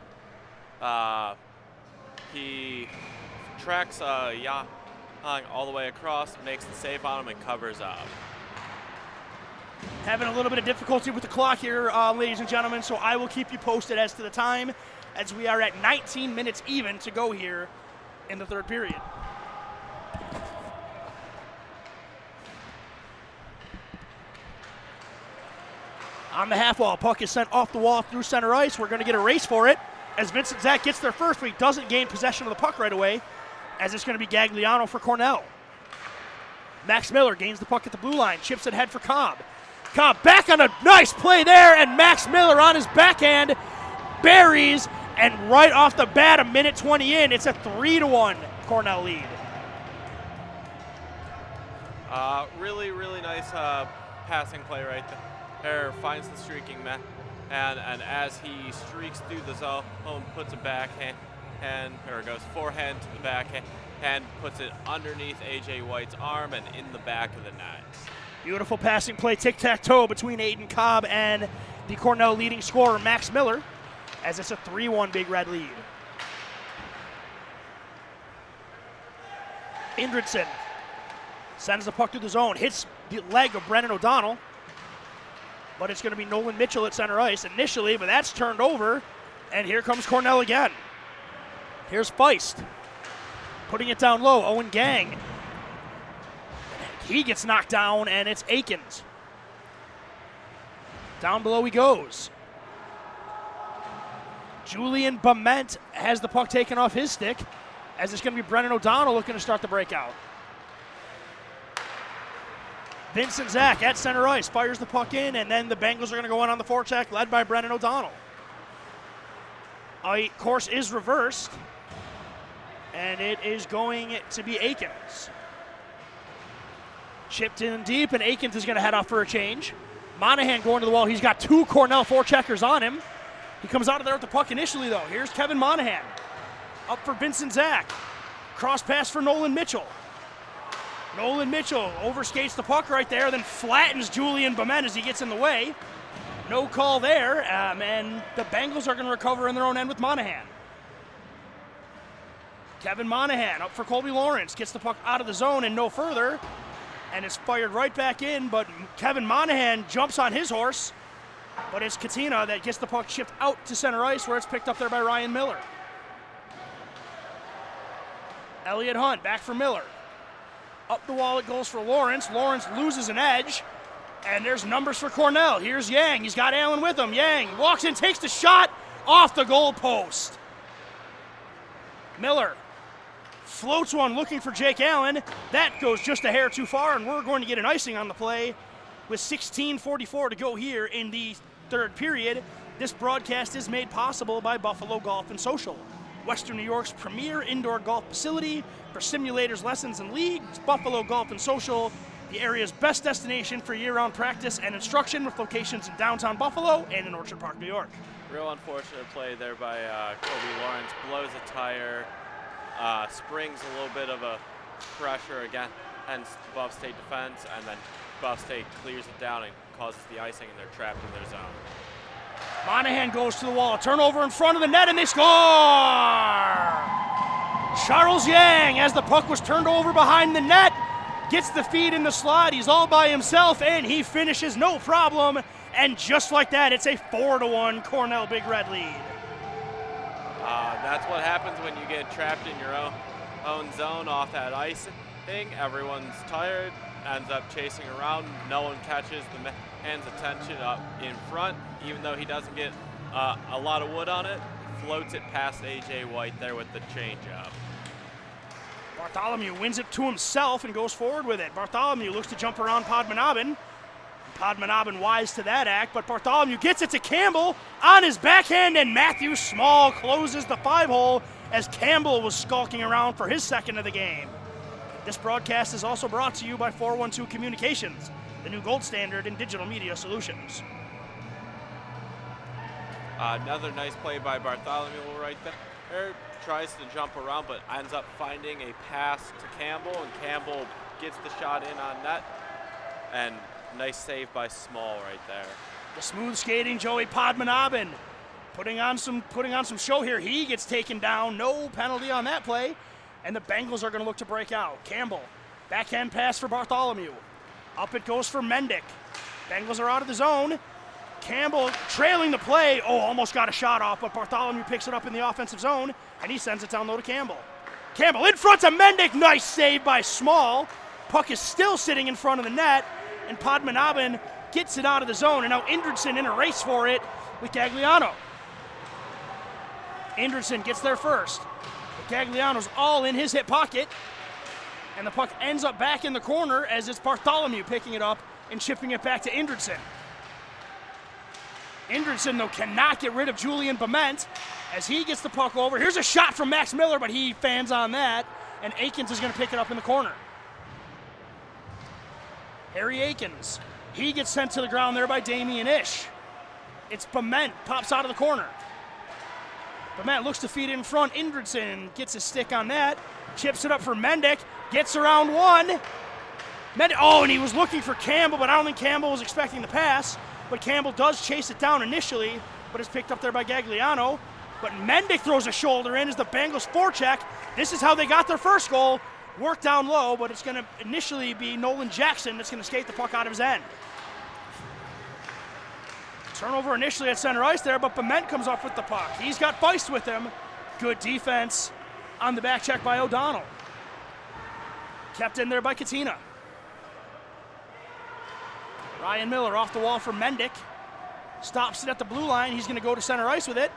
He tracks Yang all the way across, makes the save on him, and covers up. Having a little bit of difficulty with the clock here, ladies and gentlemen, so I will keep you posted as to the time, as we are at 19 minutes even to go here in the third period. On the half wall, puck is sent off the wall through center ice. We're going to get a race for it, as Vincent Zach gets there first, but he doesn't gain possession of the puck right away, as it's going to be Gagliano for Cornell. Max Miller gains the puck at the blue line, chips it ahead for Cobb. Cobb back on a nice play there, and Max Miller on his backhand buries, and right off the bat, a minute 20 in, it's a 3-1 Cornell lead. Really, really nice passing play right there. Finds the streaking man, and as he streaks through the zone, puts a backhand, goes forehand to the backhand, and puts it underneath A.J. White's arm and in the back of the net. Beautiful passing play, tic-tac-toe between Aiden Cobb and the Cornell leading scorer, Max Miller, as it's a 3-1 Big Red lead. Indridson sends the puck to the zone, hits the leg of Brennan O'Donnell, but it's going to be Nolan Mitchell at center ice initially, but that's turned over, and here comes Cornell again. Here's Feist, putting it down low, Owen Gang. He gets knocked down, and it's Akins. Down below he goes. Julian Bement has the puck taken off his stick, as it's going to be Brennan O'Donnell looking to start the breakout. Vincent Zach at center ice fires the puck in, and then the Bengals are going to go on the forecheck, led by Brennan O'Donnell. Course is reversed, and it is going to be Akins. Chipped in deep, and Akins is going to head off for a change. Monahan going to the wall. He's got 2 Cornell forecheckers on him. He comes out of there with the puck initially, though. Here's Kevin Monahan. Up for Vincent Zach. Cross pass for Nolan Mitchell. Nolan Mitchell overskates the puck right there, then flattens Julian Bement as he gets in the way. No call there, and the Bengals are going to recover in their own end with Monahan. Kevin Monahan up for Colby Lawrence. Gets the puck out of the zone and no further, and it's fired right back in, but Kevin Monahan jumps on his horse, but it's Katina that gets the puck shipped out to center ice, where it's picked up there by Ryan Miller. Elliott Hunt back for Miller. Up the wall it goes for Lawrence. Lawrence loses an edge, and there's numbers for Cornell. Here's Yang. He's got Allen with him. Yang walks in, takes the shot off the goal post. Miller floats one looking for Jake Allen. That goes just a hair too far, and we're going to get an icing on the play with 16:44 to go here in the third period. This broadcast is made possible by Buffalo Golf and Social, Western New York's premier indoor golf facility for simulators, lessons, and leagues. Buffalo Golf and Social, the area's best destination for year-round practice and instruction, with locations in downtown Buffalo and in Orchard Park, New York. Real unfortunate play there by Colby Lawrence. Blows a tire, springs a little bit of a pressure again, hence Buff State defense, and then Buff State clears it down and causes the icing, and they're trapped in their zone. Monahan goes to the wall, turnover in front of the net, and they score! Charles Yang, as the puck was turned over behind the net, gets the feed in the slot. He's all by himself, and he finishes no problem. And just like that, it's a 4-1 Cornell Big Red lead. That's what happens when you get trapped in your own zone off that icing. Everyone's tired, ends up chasing around. No one catches the man's attention up in front, even though he doesn't get a lot of wood on it. Floats it past A.J. White there with the changeup. Bartholomew wins it to himself and goes forward with it. Bartholomew looks to jump around Padmanabhan. Padmanabhan wise to that act, but Bartholomew gets it to Campbell on his backhand, and Matthew Small closes the 5-hole as Campbell was skulking around for his second of the game. This broadcast is also brought to you by 412 Communications, the new gold standard in digital media solutions. Another nice play by Bartholomew right there. Tries to jump around, but ends up finding a pass to Campbell, and Campbell gets the shot in on net. And nice save by Small right there. The smooth skating Joey Padmanabhan putting on some show here. He gets taken down, no penalty on that play, and the Bengals are going to look to break out. Campbell, backhand pass for Bartholomew. Up it goes for Mendick. Bengals are out of the zone. Campbell trailing the play. Oh, almost got a shot off, but Bartholomew picks it up in the offensive zone, and he sends it down low to Campbell. Campbell in front of Mendick. Nice save by Small. Puck is still sitting in front of the net, and Padmanabhan gets it out of the zone, and now Indridson in a race for it with Gagliano. Indridson gets there first. Gagliano's all in his hip pocket, and the puck ends up back in the corner as it's Bartholomew picking it up and chipping it back to Indridson. Indridson, though, cannot get rid of Julian Bement as he gets the puck over. Here's a shot from Max Miller, but he fans on that, and Akins is going to pick it up in the corner. Harry Akins, he gets sent to the ground there by Damian Ish. It's Bement, pops out of the corner. Bement looks to feed in front. Indridson gets his stick on that, chips it up for Mendick, gets around one. And he was looking for Campbell, but I don't think Campbell was expecting the pass. But Campbell does chase it down initially, but it's picked up there by Gagliano. But Mendick throws a shoulder in as the Bengals forecheck. This is how they got their first goal. Work down low, but it's going to initially be Nolan Jackson that's going to skate the puck out of his end. Turnover initially at center ice there, but Bement comes up with the puck. He's got Feist with him. Good defense on the back check by O'Donnell. Kept in there by Katina. Ryan Miller off the wall for Mendick. Stops it at the blue line. He's going to go to center ice with it.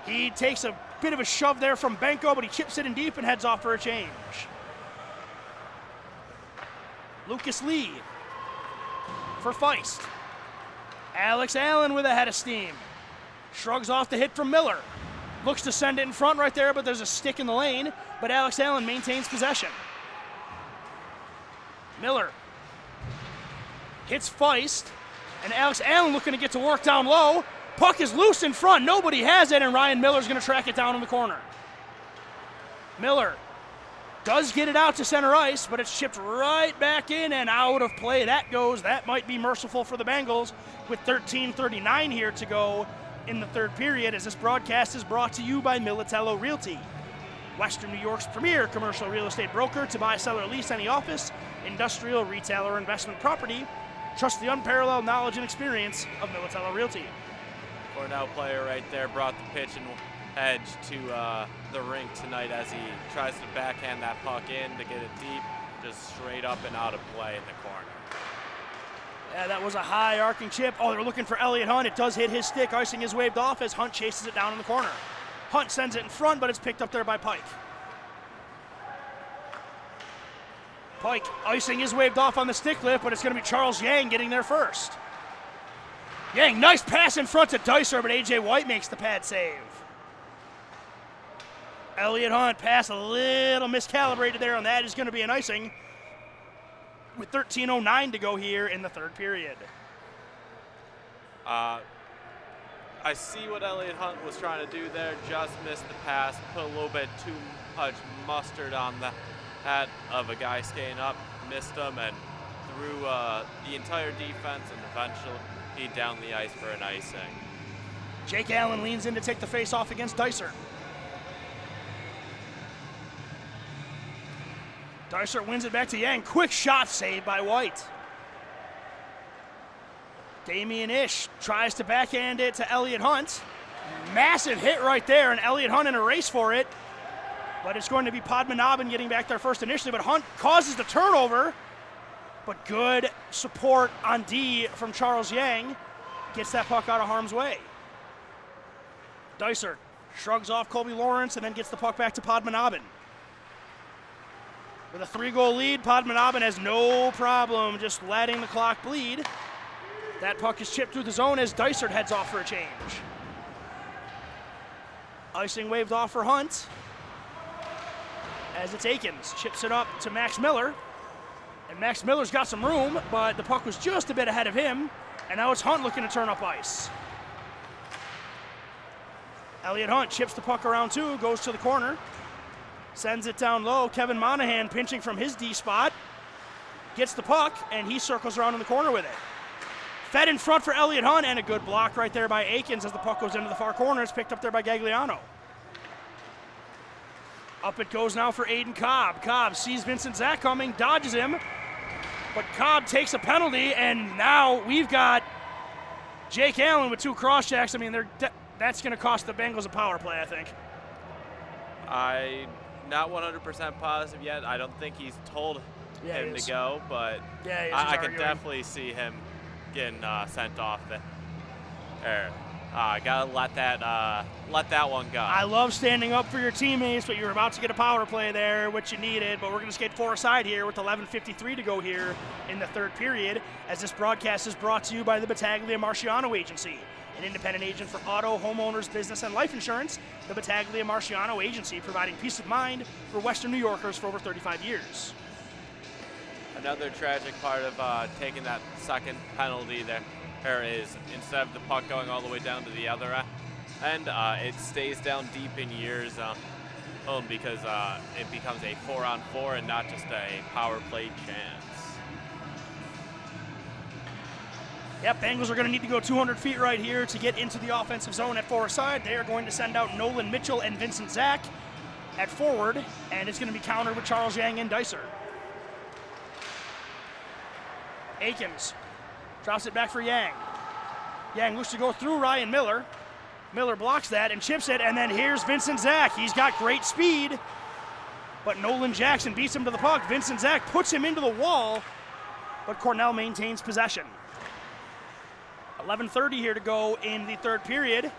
He takes a bit of a shove there from Benko, but he chips it in deep and heads off for a change. Lucas Lee for Feist. Alex Allen with a head of steam. Shrugs off the hit from Miller. Looks to send it in front right there, but there's a stick in the lane. But Alex Allen maintains possession. Miller hits Feist. And Alex Allen looking to get to work down low. Puck is loose in front. Nobody has it, and Ryan Miller's going to track it down in the corner. Miller does get it out to center ice, but it's chipped right back in and out of play. That goes. That might be merciful for the Bengals with 13:39 here to go in the third period, as this broadcast is brought to you by Militello Realty, Western New York's premier commercial real estate broker. To buy, sell, or lease any office, industrial, retail, or investment property, trust the unparalleled knowledge and experience of Militello Realty. Cornell player right there brought the pitch and edge to the rink tonight as he tries to backhand that puck in to get it deep, just straight up and out of play in the corner. Yeah, that was a high arcing chip. Oh, they're looking for Elliot Hunt. It does hit his stick. Icing is waved off as Hunt chases it down in the corner. Hunt sends it in front, but it's picked up there by Pike. Pike, icing is waved off on the stick lift, but it's going to be Charles Yang getting there first. Yang, nice pass in front to Dicer, but A.J. White makes the pad save. Elliot Hunt pass a little miscalibrated there, and that is going to be an icing with 13:09 to go here in the third period. I see what Elliot Hunt was trying to do there, just missed the pass, put a little bit too much mustard on the hat of a guy skating up, missed him, and threw the entire defense, and eventually he down the ice for an icing. Jake Allen leans in to take the face off against Dicer. Dicer wins it back to Yang. Quick shot saved by White. Damian Ish tries to backhand it to Elliot Hunt. Massive hit right there, and Elliot Hunt in a race for it. But it's going to be Padmanabhan getting back there first initially, but Hunt causes the turnover. But good support on D from Charles Yang. Gets that puck out of harm's way. Dicer shrugs off Colby Lawrence and then gets the puck back to Padmanabhan. With a 3-goal lead, Padmanabhan has no problem just letting the clock bleed. That puck is chipped through the zone as Dysert heads off for a change. Icing waved off for Hunt. As it's Akins, chips it up to Max Miller. And Max Miller's got some room, but the puck was just a bit ahead of him. And now it's Hunt looking to turn up ice. Elliot Hunt chips the puck around too, goes to the corner. Sends it down low. Kevin Monahan pinching from his D spot. Gets the puck, and he circles around in the corner with it. Fed in front for Elliot Hunt, and a good block right there by Akins as the puck goes into the far corner. It's picked up there by Gagliano. Up it goes now for Aiden Cobb. Cobb sees Vincent Zach coming, dodges him, but Cobb takes a penalty, and now we've got Jake Allen with 2 cross checks. I mean, that's going to cost the Bengals a power play, I think. I'm not 100% positive yet. I don't think he's told him to go, but I can definitely see him getting sent off there. Gotta let that one go. I love standing up for your teammates, but you're about to get a power play there, which you needed. But we're going to skate 4 aside here with 11:53 to go here in the third period, as this broadcast is brought to you by the Battaglia Marciano Agency, an independent agent for auto, homeowners, business, and life insurance. The Battaglia Marciano Agency, providing peace of mind for Western New Yorkers for over 35 years. Another tragic part of taking that second penalty there is instead of the puck going all the way down to the other end, it stays down deep in years because it becomes a 4-on-4 and not just a power play chance. Yep, Bengals are going to need to go 200 feet right here to get into the offensive zone at 4 aside. They are going to send out Nolan Mitchell and Vincent Zach at forward, and it's going to be countered with Charles Yang and Dicer. Akins drops it back for Yang. Yang looks to go through Ryan Miller. Miller blocks that and chips it, and then here's Vincent Zach. He's got great speed, but Nolan Jackson beats him to the puck. Vincent Zach puts him into the wall, but Cornell maintains possession. 11:30 here to go in the third period,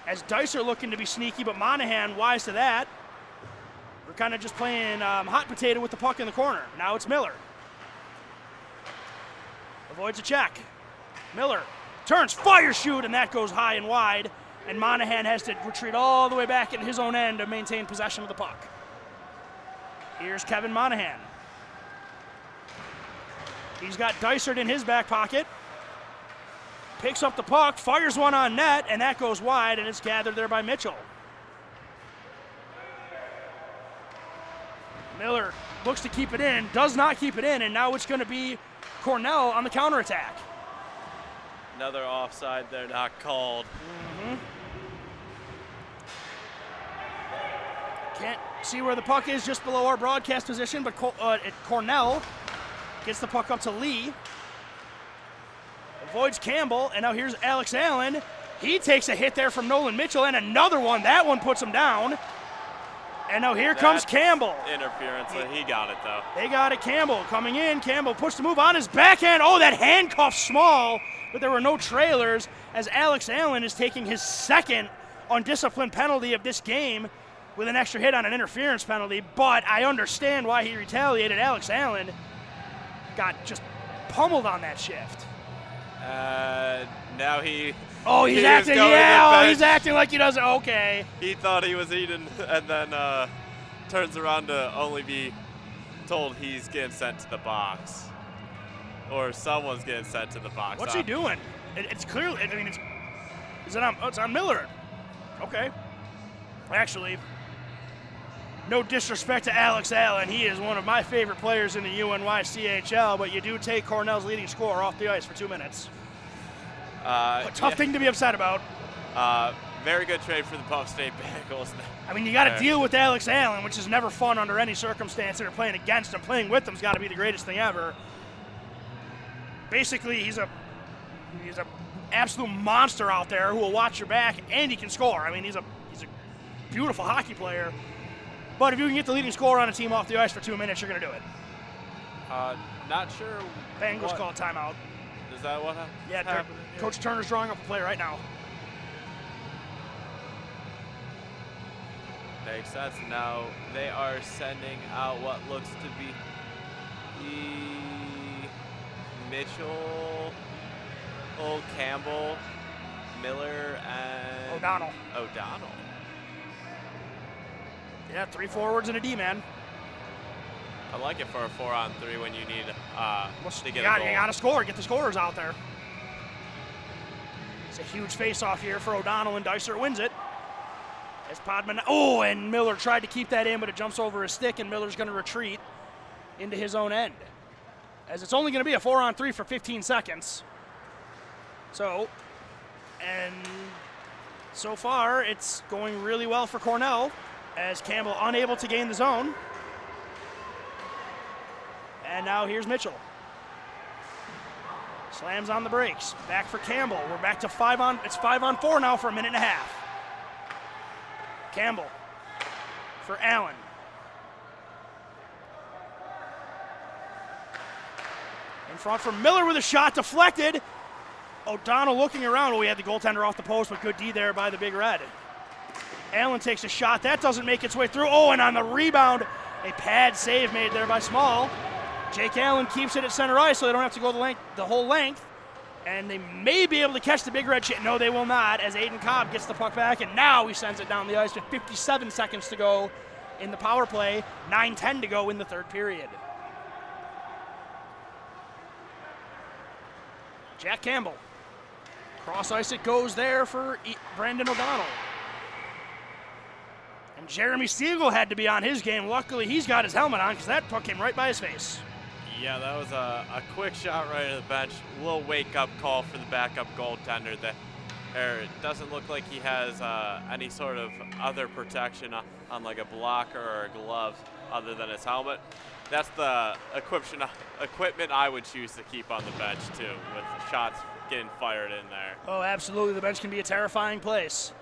as Dicer looking to be sneaky, but Monahan wise to that. We're kind of just playing hot potato with the puck in the corner. Now it's Miller. Avoids a check. Miller turns, fire shoot, and that goes high and wide. And Monahan has to retreat all the way back in his own end to maintain possession of the puck. Here's Kevin Monahan. He's got Dysert in his back pocket. Picks up the puck, fires one on net, and that goes wide, and it's gathered there by Mitchell. Miller looks to keep it in, does not keep it in, and now it's going to be Cornell on the counterattack. Another offside there, not called. Can't see where the puck is just below our broadcast position, but Cornell gets the puck up to Lee. Avoids Campbell, and now here's Alex Allen. He takes a hit there from Nolan Mitchell, and another one. That one puts him down. And now here comes Campbell. Interference, he got it though. They got it, Campbell coming in. Campbell pushed the move on his backhand. Oh, that handcuff small, but there were no trailers as Alex Allen is taking his second undisciplined penalty of this game with an extra hit on an interference penalty. But I understand why he retaliated. Alex Allen got just pummeled on that shift. Now he's acting. Yeah, he's acting like he doesn't. Okay. He thought he was eating, and then turns around to only be told he's getting sent to the box, or someone's getting sent to the box. What's he doing? It's clearly. I mean, it's on Miller. Okay. Actually, no disrespect to Alex Allen, he is one of my favorite players in the UNYCHL, but you do take Cornell's leading scorer off the ice for 2 minutes. A tough thing to be upset about. Very good trade for the Buff State Bengals. I mean, you got to deal with Alex Allen, which is never fun under any circumstance. They're playing against him. Playing with him's got to be the greatest thing ever. Basically, he's a absolute monster out there who will watch your back, and he can score. I mean, he's a beautiful hockey player. But if you can get the leading scorer on a team off the ice for 2 minutes, you're going to do it. Not sure. Bengals call timeout. Is that what happened? Yeah, Coach Turner's drawing up a play right now. Makes sense. Now they are sending out what looks to be Mitchell, Campbell, Miller, and O'Donnell. Yeah, 3 forwards and a D-man. I like it for a 4-on-3 when you need to get a goal. You got to score. Get the scorers out there. It's a huge face-off here for O'Donnell, and Dicer wins it. As Podman, and Miller tried to keep that in, but it jumps over his stick, and Miller's going to retreat into his own end. As it's only going to be a 4-on-3 for 15 seconds. So far, it's going really well for Cornell, as Campbell unable to gain the zone. And now here's Mitchell. Slams on the brakes. Back for Campbell. We're back to 5-on. It's 5-on-4 now for a minute and a half. Campbell for Allen. In front for Miller with a shot deflected. O'Donnell looking around. We had the goaltender off the post, but good D there by the Big Red. Allen takes a shot. That doesn't make its way through. And on the rebound, a pad save made there by Small. Jake Allen keeps it at center ice, so they don't have to go the whole length. And they may be able to catch the Big Red shit. No, they will not, as Aiden Cobb gets the puck back, and now he sends it down the ice with 57 seconds to go in the power play, 9:10 to go in the third period. Jack Campbell. Cross ice it goes there for Brandon O'Donnell. And Jeremy Stiegel had to be on his game. Luckily, he's got his helmet on because that puck came right by his face. Yeah, that was a quick shot right to the bench. A little wake-up call for the backup goaltender. It doesn't look like he has any sort of other protection on like a blocker or a glove other than his helmet. That's the equipment I would choose to keep on the bench too, with shots getting fired in there. Oh, absolutely. The bench can be a terrifying place.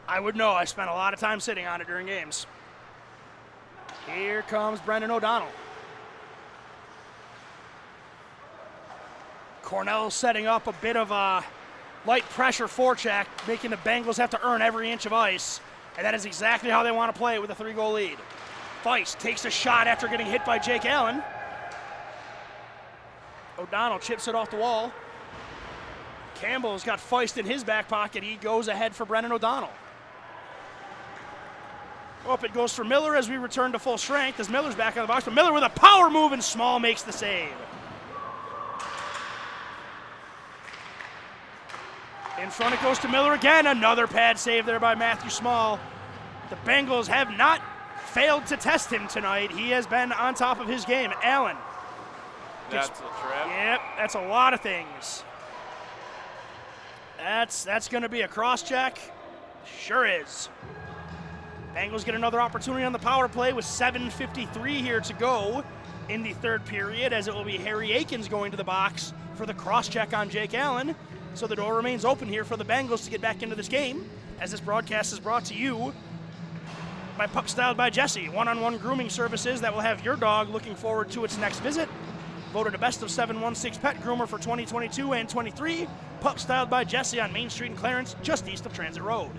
I would know. I spent a lot of time sitting on it during games. Here comes Brendan O'Donnell. Cornell setting up a bit of a light pressure forecheck, making the Bengals have to earn every inch of ice. And that is exactly how they want to play it with a 3-goal lead. Feist takes a shot after getting hit by Jake Allen. O'Donnell chips it off the wall. Campbell's got Feist in his back pocket. He goes ahead for Brendan O'Donnell. Up it goes for Miller as we return to full strength as Miller's back on the box. But Miller with a power move and Small makes the save. In front it goes to Miller again. Another pad save there by Matthew Small. The Bengals have not failed to test him tonight. He has been on top of his game. Allen. That's a trip. Yep, that's a lot of things. That's going to be a cross-check. Sure is. Bengals get another opportunity on the power play with 7:53 here to go in the third period, as it will be Harry Akins going to the box for the cross-check on Jake Allen. So the door remains open here for the Bengals to get back into this game, as this broadcast is brought to you by Pup Styled by Jesse, one-on-one grooming services that will have your dog looking forward to its next visit. Voted a Best of 716 Pet Groomer for 2022 and 23. Pup Styled by Jesse on Main Street in Clarence, just east of Transit Road.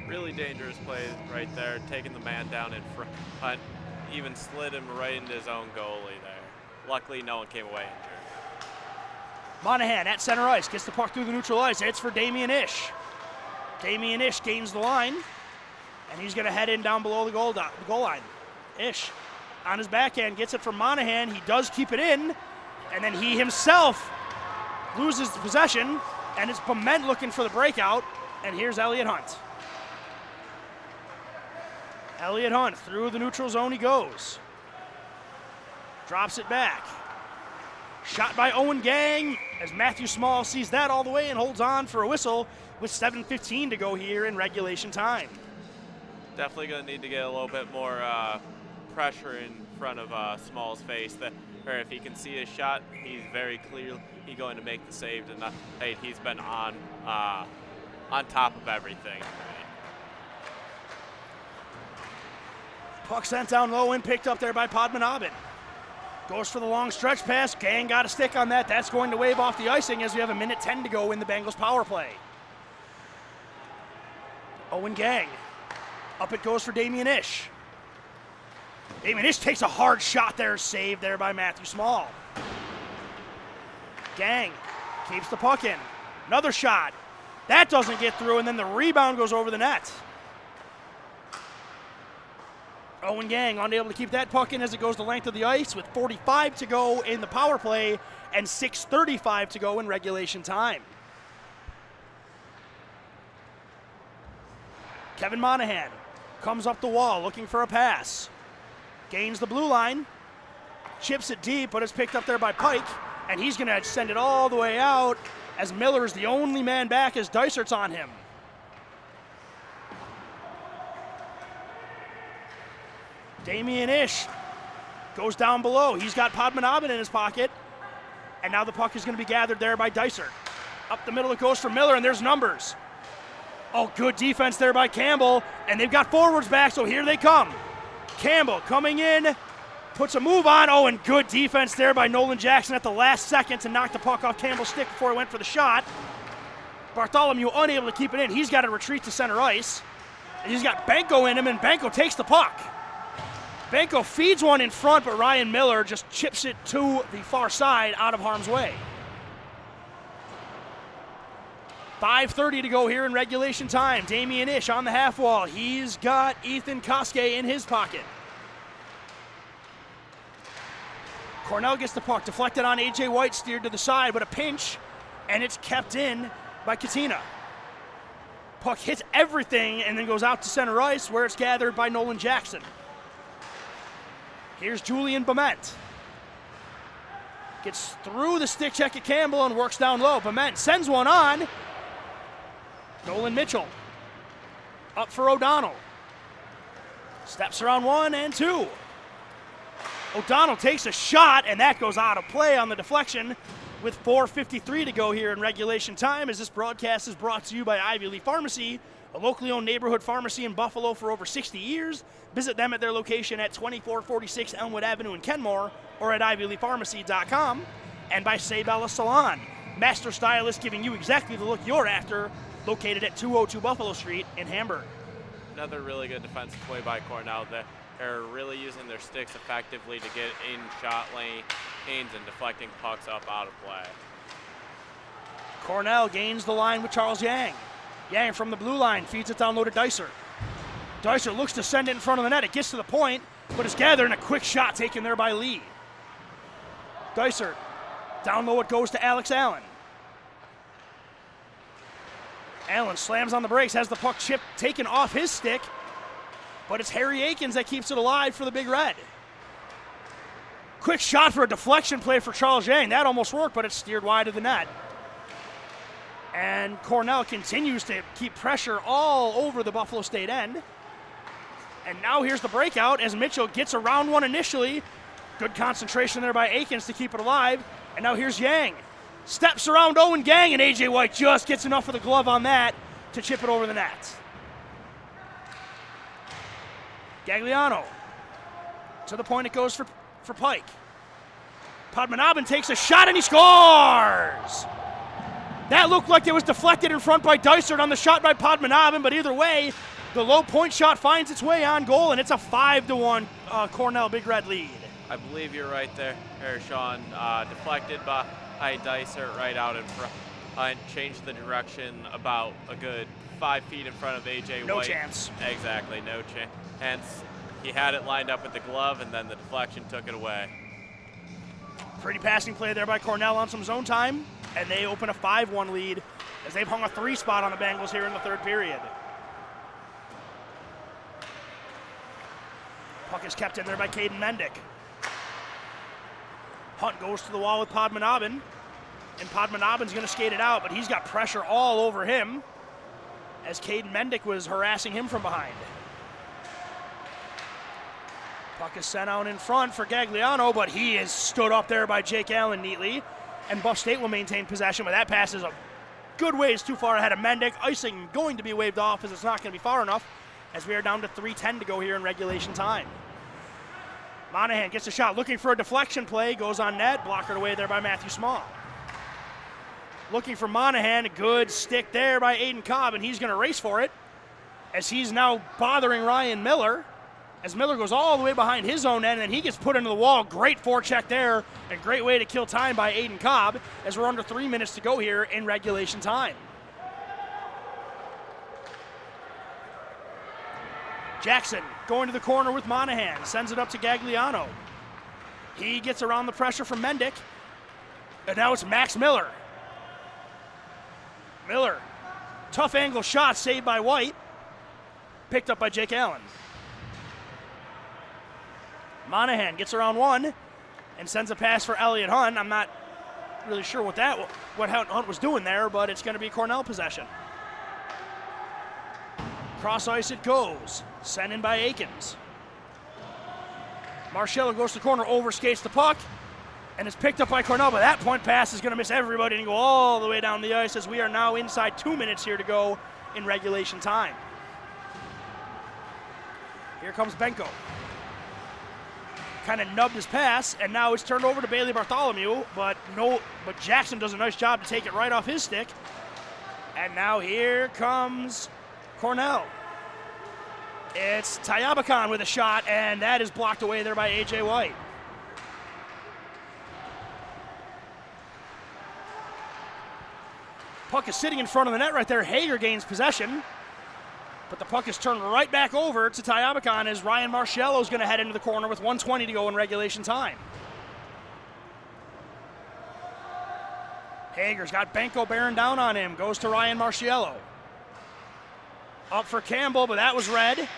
Really dangerous play right there, taking the man down in front, even slid him right into his own goalie there. Luckily, no one came away injured. Monahan at center ice, gets the puck through the neutral ice. It's for Damian Ish. Damian Ish gains the line, and he's going to head in down below the goal line. Ish on his backhand gets it from Monahan. He does keep it in, and then he himself loses the possession, and it's Bement looking for the breakout, and here's Elliot Hunt. Elliot Hunt through the neutral zone he goes. Drops it back. Shot by Owen Gang as Matthew Small sees that all the way and holds on for a whistle with 7:15 to go here in regulation time. Definitely going to need to get a little bit more pressure in front of Small's face. Or if he can see his shot, he's very clearly going to make the save. And hey, he's been on top of everything. Puck sent down low and picked up there by Padmanabhan. Goes for the long stretch pass. Gang got a stick on that. That's going to wave off the icing as we have 1:10 to go in the Bengals power play. Owen Gang. Up it goes for Damian Ish. Damian Ish takes a hard shot there, saved there by Matthew Small. Gang keeps the puck in. Another shot. That doesn't get through, and then the rebound goes over the net. Owen Gang unable to keep that puck in as it goes the length of the ice with 45 to go in the power play and 6:35 to go in regulation time. Kevin Monahan comes up the wall looking for a pass. Gains the blue line. Chips it deep, but it's picked up there by Pike, and he's going to send it all the way out as Miller is the only man back as Dysert's on him. Damian Ish goes down below. He's got Padmanabhan in his pocket. And now the puck is going to be gathered there by Dysert. Up the middle it goes for Miller, and there's numbers. Oh, good defense there by Campbell. And they've got forwards back, so here they come. Campbell coming in, puts a move on. Oh, and good defense there by Nolan Jackson at the last second to knock the puck off Campbell's stick before he went for the shot. Bartholomew unable to keep it in. He's got to retreat to center ice. And he's got Benko in him, and Benko takes the puck. Benko feeds one in front, but Ryan Miller just chips it to the far side out of harm's way. 5:30 to go here in regulation time. Damian Ish on the half wall. He's got Ethan Koske in his pocket. Cornell gets the puck, deflected on A.J. White, steered to the side, but a pinch, and it's kept in by Katina. Puck hits everything and then goes out to center ice where it's gathered by Nolan Jackson. Here's Julian Bement. Gets through the stick check at Campbell and works down low. Bement sends one on. Nolan Mitchell. Up for O'Donnell. Steps around 1 and 2. O'Donnell takes a shot, and that goes out of play on the deflection with 4:53 to go here in regulation time, as this broadcast is brought to you by Ivy Leaf Pharmacy, a locally owned neighborhood pharmacy in Buffalo for over 60 years. Visit them at their location at 2446 Elmwood Avenue in Kenmore or at ivyleafpharmacy.com. And by Sabella Salon, master stylist giving you exactly the look you're after, located at 202 Buffalo Street in Hamburg. Another really good defensive play by Cornell. They're really using their sticks effectively to get in shot lanes and deflecting pucks up out of play. Cornell gains the line with Charles Yang. Yang from the blue line feeds it down low to Dicer. Dicer looks to send it in front of the net. It gets to the point, but is gathered in a quick shot taken there by Lee. Dicer, down low it goes to Alex Allen. Allen slams on the brakes, has the puck chipped, taken off his stick, but it's Harry Akins that keeps it alive for the Big Red. Quick shot for a deflection play for Charles Yang. That almost worked, but it's steered wide of the net. And Cornell continues to keep pressure all over the Buffalo State end. And now here's the breakout as Mitchell gets around one initially. Good concentration there by Akins to keep it alive. And now here's Yang. Steps around Owen Gang, and A.J. White just gets enough of the glove on that to chip it over the net. Gagliano. To the point it goes for Pike. Padmanabhan takes a shot and he scores! That looked like it was deflected in front by Dysart on the shot by Padmanabhan, but either way, the low point shot finds its way on goal, and it's a 5-1 Cornell Big Red lead. I believe you're right there, Sean. Deflected by Dysart right out in front. Changed the direction about a good 5 feet in front of A.J. White. No chance. Exactly, no chance. Hence, he had it lined up with the glove, and then the deflection took it away. Pretty passing play there by Cornell on some zone time, and they open a 5-1 lead as they've hung a 3 spot on the Bengals here in the third period. Puck is kept in there by Caden Mendick. Hunt goes to the wall with Padmanabhan, and Padmanabhan's going to skate it out, but he's got pressure all over him as Caden Mendick was harassing him from behind. Puck is sent out in front for Gagliano, but he is stood up there by Jake Allen neatly, and Buff State will maintain possession, but that pass is a good ways too far ahead of Mendick. Icing going to be waved off as it's not going to be far enough, as we are down to 3:10 to go here in regulation time. Monahan gets a shot, looking for a deflection play, goes on net, blockered away there by Matthew Small. Looking for Monahan, a good stick there by Aiden Cobb, and he's going to race for it, as he's now bothering Ryan Miller, as Miller goes all the way behind his own end, and he gets put into the wall. Great forecheck there, and great way to kill time by Aiden Cobb, as we're under 3 minutes to go here in regulation time. Jackson going to the corner with Monahan, sends it up to Gagliano. He gets around the pressure from Mendick, and now it's Max Miller. Miller, tough angle shot, saved by White, picked up by Jake Allen. Monahan gets around one and sends a pass for Elliot Hunt. I'm not really sure what Hunt was doing there, but it's going to be Cornell possession. Cross ice it goes. Sent in by Akins. Marcello goes to the corner, overskates the puck, and is picked up by Cornell, but that point pass is going to miss everybody and go all the way down the ice, as we are now inside 2 minutes here to go in regulation time. Here comes Benko. Kind of nubbed his pass, and now it's turned over to Bailey Bartholomew, but Jackson does a nice job to take it right off his stick. And now here comes Cornell. It's Tayabakan with a shot, and that is blocked away there by A.J. White. Puck is sitting in front of the net right there. Hager gains possession, but the puck is turned right back over to Tayabakan as Ryan Marcello is going to head into the corner with 1:20 to go in regulation time. Hager's got Benko bearing down on him. Goes to Ryan Marciello. Up for Campbell, but that was red.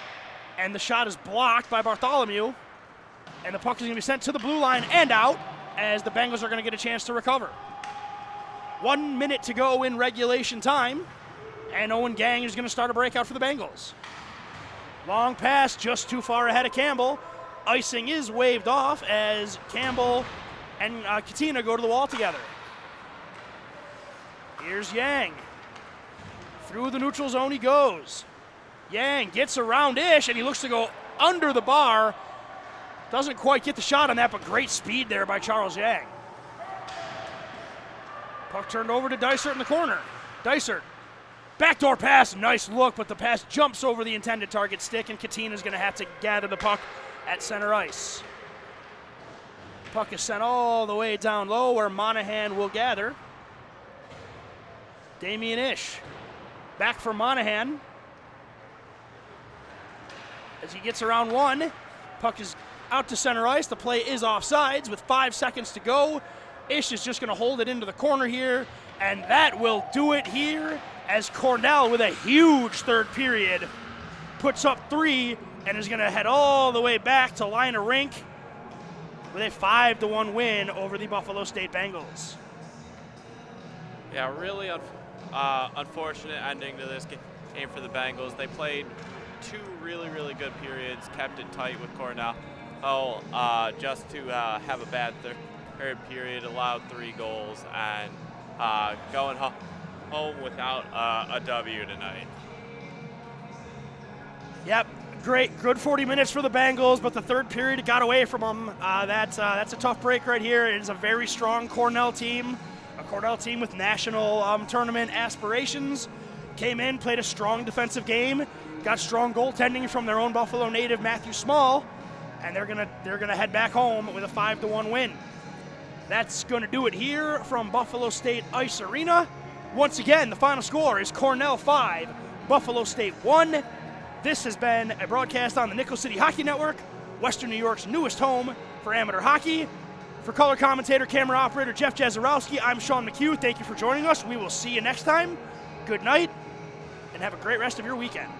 And the shot is blocked by Bartholomew. And the puck is going to be sent to the blue line and out, as the Bengals are going to get a chance to recover. 1 minute to go in regulation time. And Owen Gang is going to start a breakout for the Bengals. Long pass just too far ahead of Campbell. Icing is waved off as Campbell and Katina go to the wall together. Here's Yang. Through the neutral zone he goes. Yang gets around Ish, and he looks to go under the bar. Doesn't quite get the shot on that, but great speed there by Charles Yang. Puck turned over to Dysert in the corner. Dysert, backdoor pass, nice look, but the pass jumps over the intended target stick, and Katina's going to have to gather the puck at center ice. Puck is sent all the way down low where Monahan will gather. Damian Ish back for Monahan. As he gets around one, puck is out to center ice. The play is offsides with 5 seconds to go. Ish is just going to hold it into the corner here, and that will do it here as Cornell, with a huge third period, puts up 3 and is going to head all the way back to line of rink with a 5-1 win over the Buffalo State Bengals. Yeah, really unfortunate ending to this game for the Bengals. They played 2 really, really good periods, kept it tight with Cornell. Just to have a bad third period, allowed 3 goals, and going home without a W tonight. Yep, great, good 40 minutes for the Bengals, but the third period got away from them. That's a tough break right here. It is a very strong Cornell team, with national tournament aspirations. Came in, played a strong defensive game, got strong goaltending from their own Buffalo native Matthew Small, and they're gonna head back home with a 5-1 win. That's going to do it here from Buffalo State Ice Arena. Once again, the final score is Cornell 5, Buffalo State 1. This has been a broadcast on the Nickel City Hockey Network, Western New York's newest home for amateur hockey. For color commentator, camera operator Jeff Jazarowski, I'm Sean McHugh. Thank you for joining us. We will see you next time. Good night, and have a great rest of your weekend.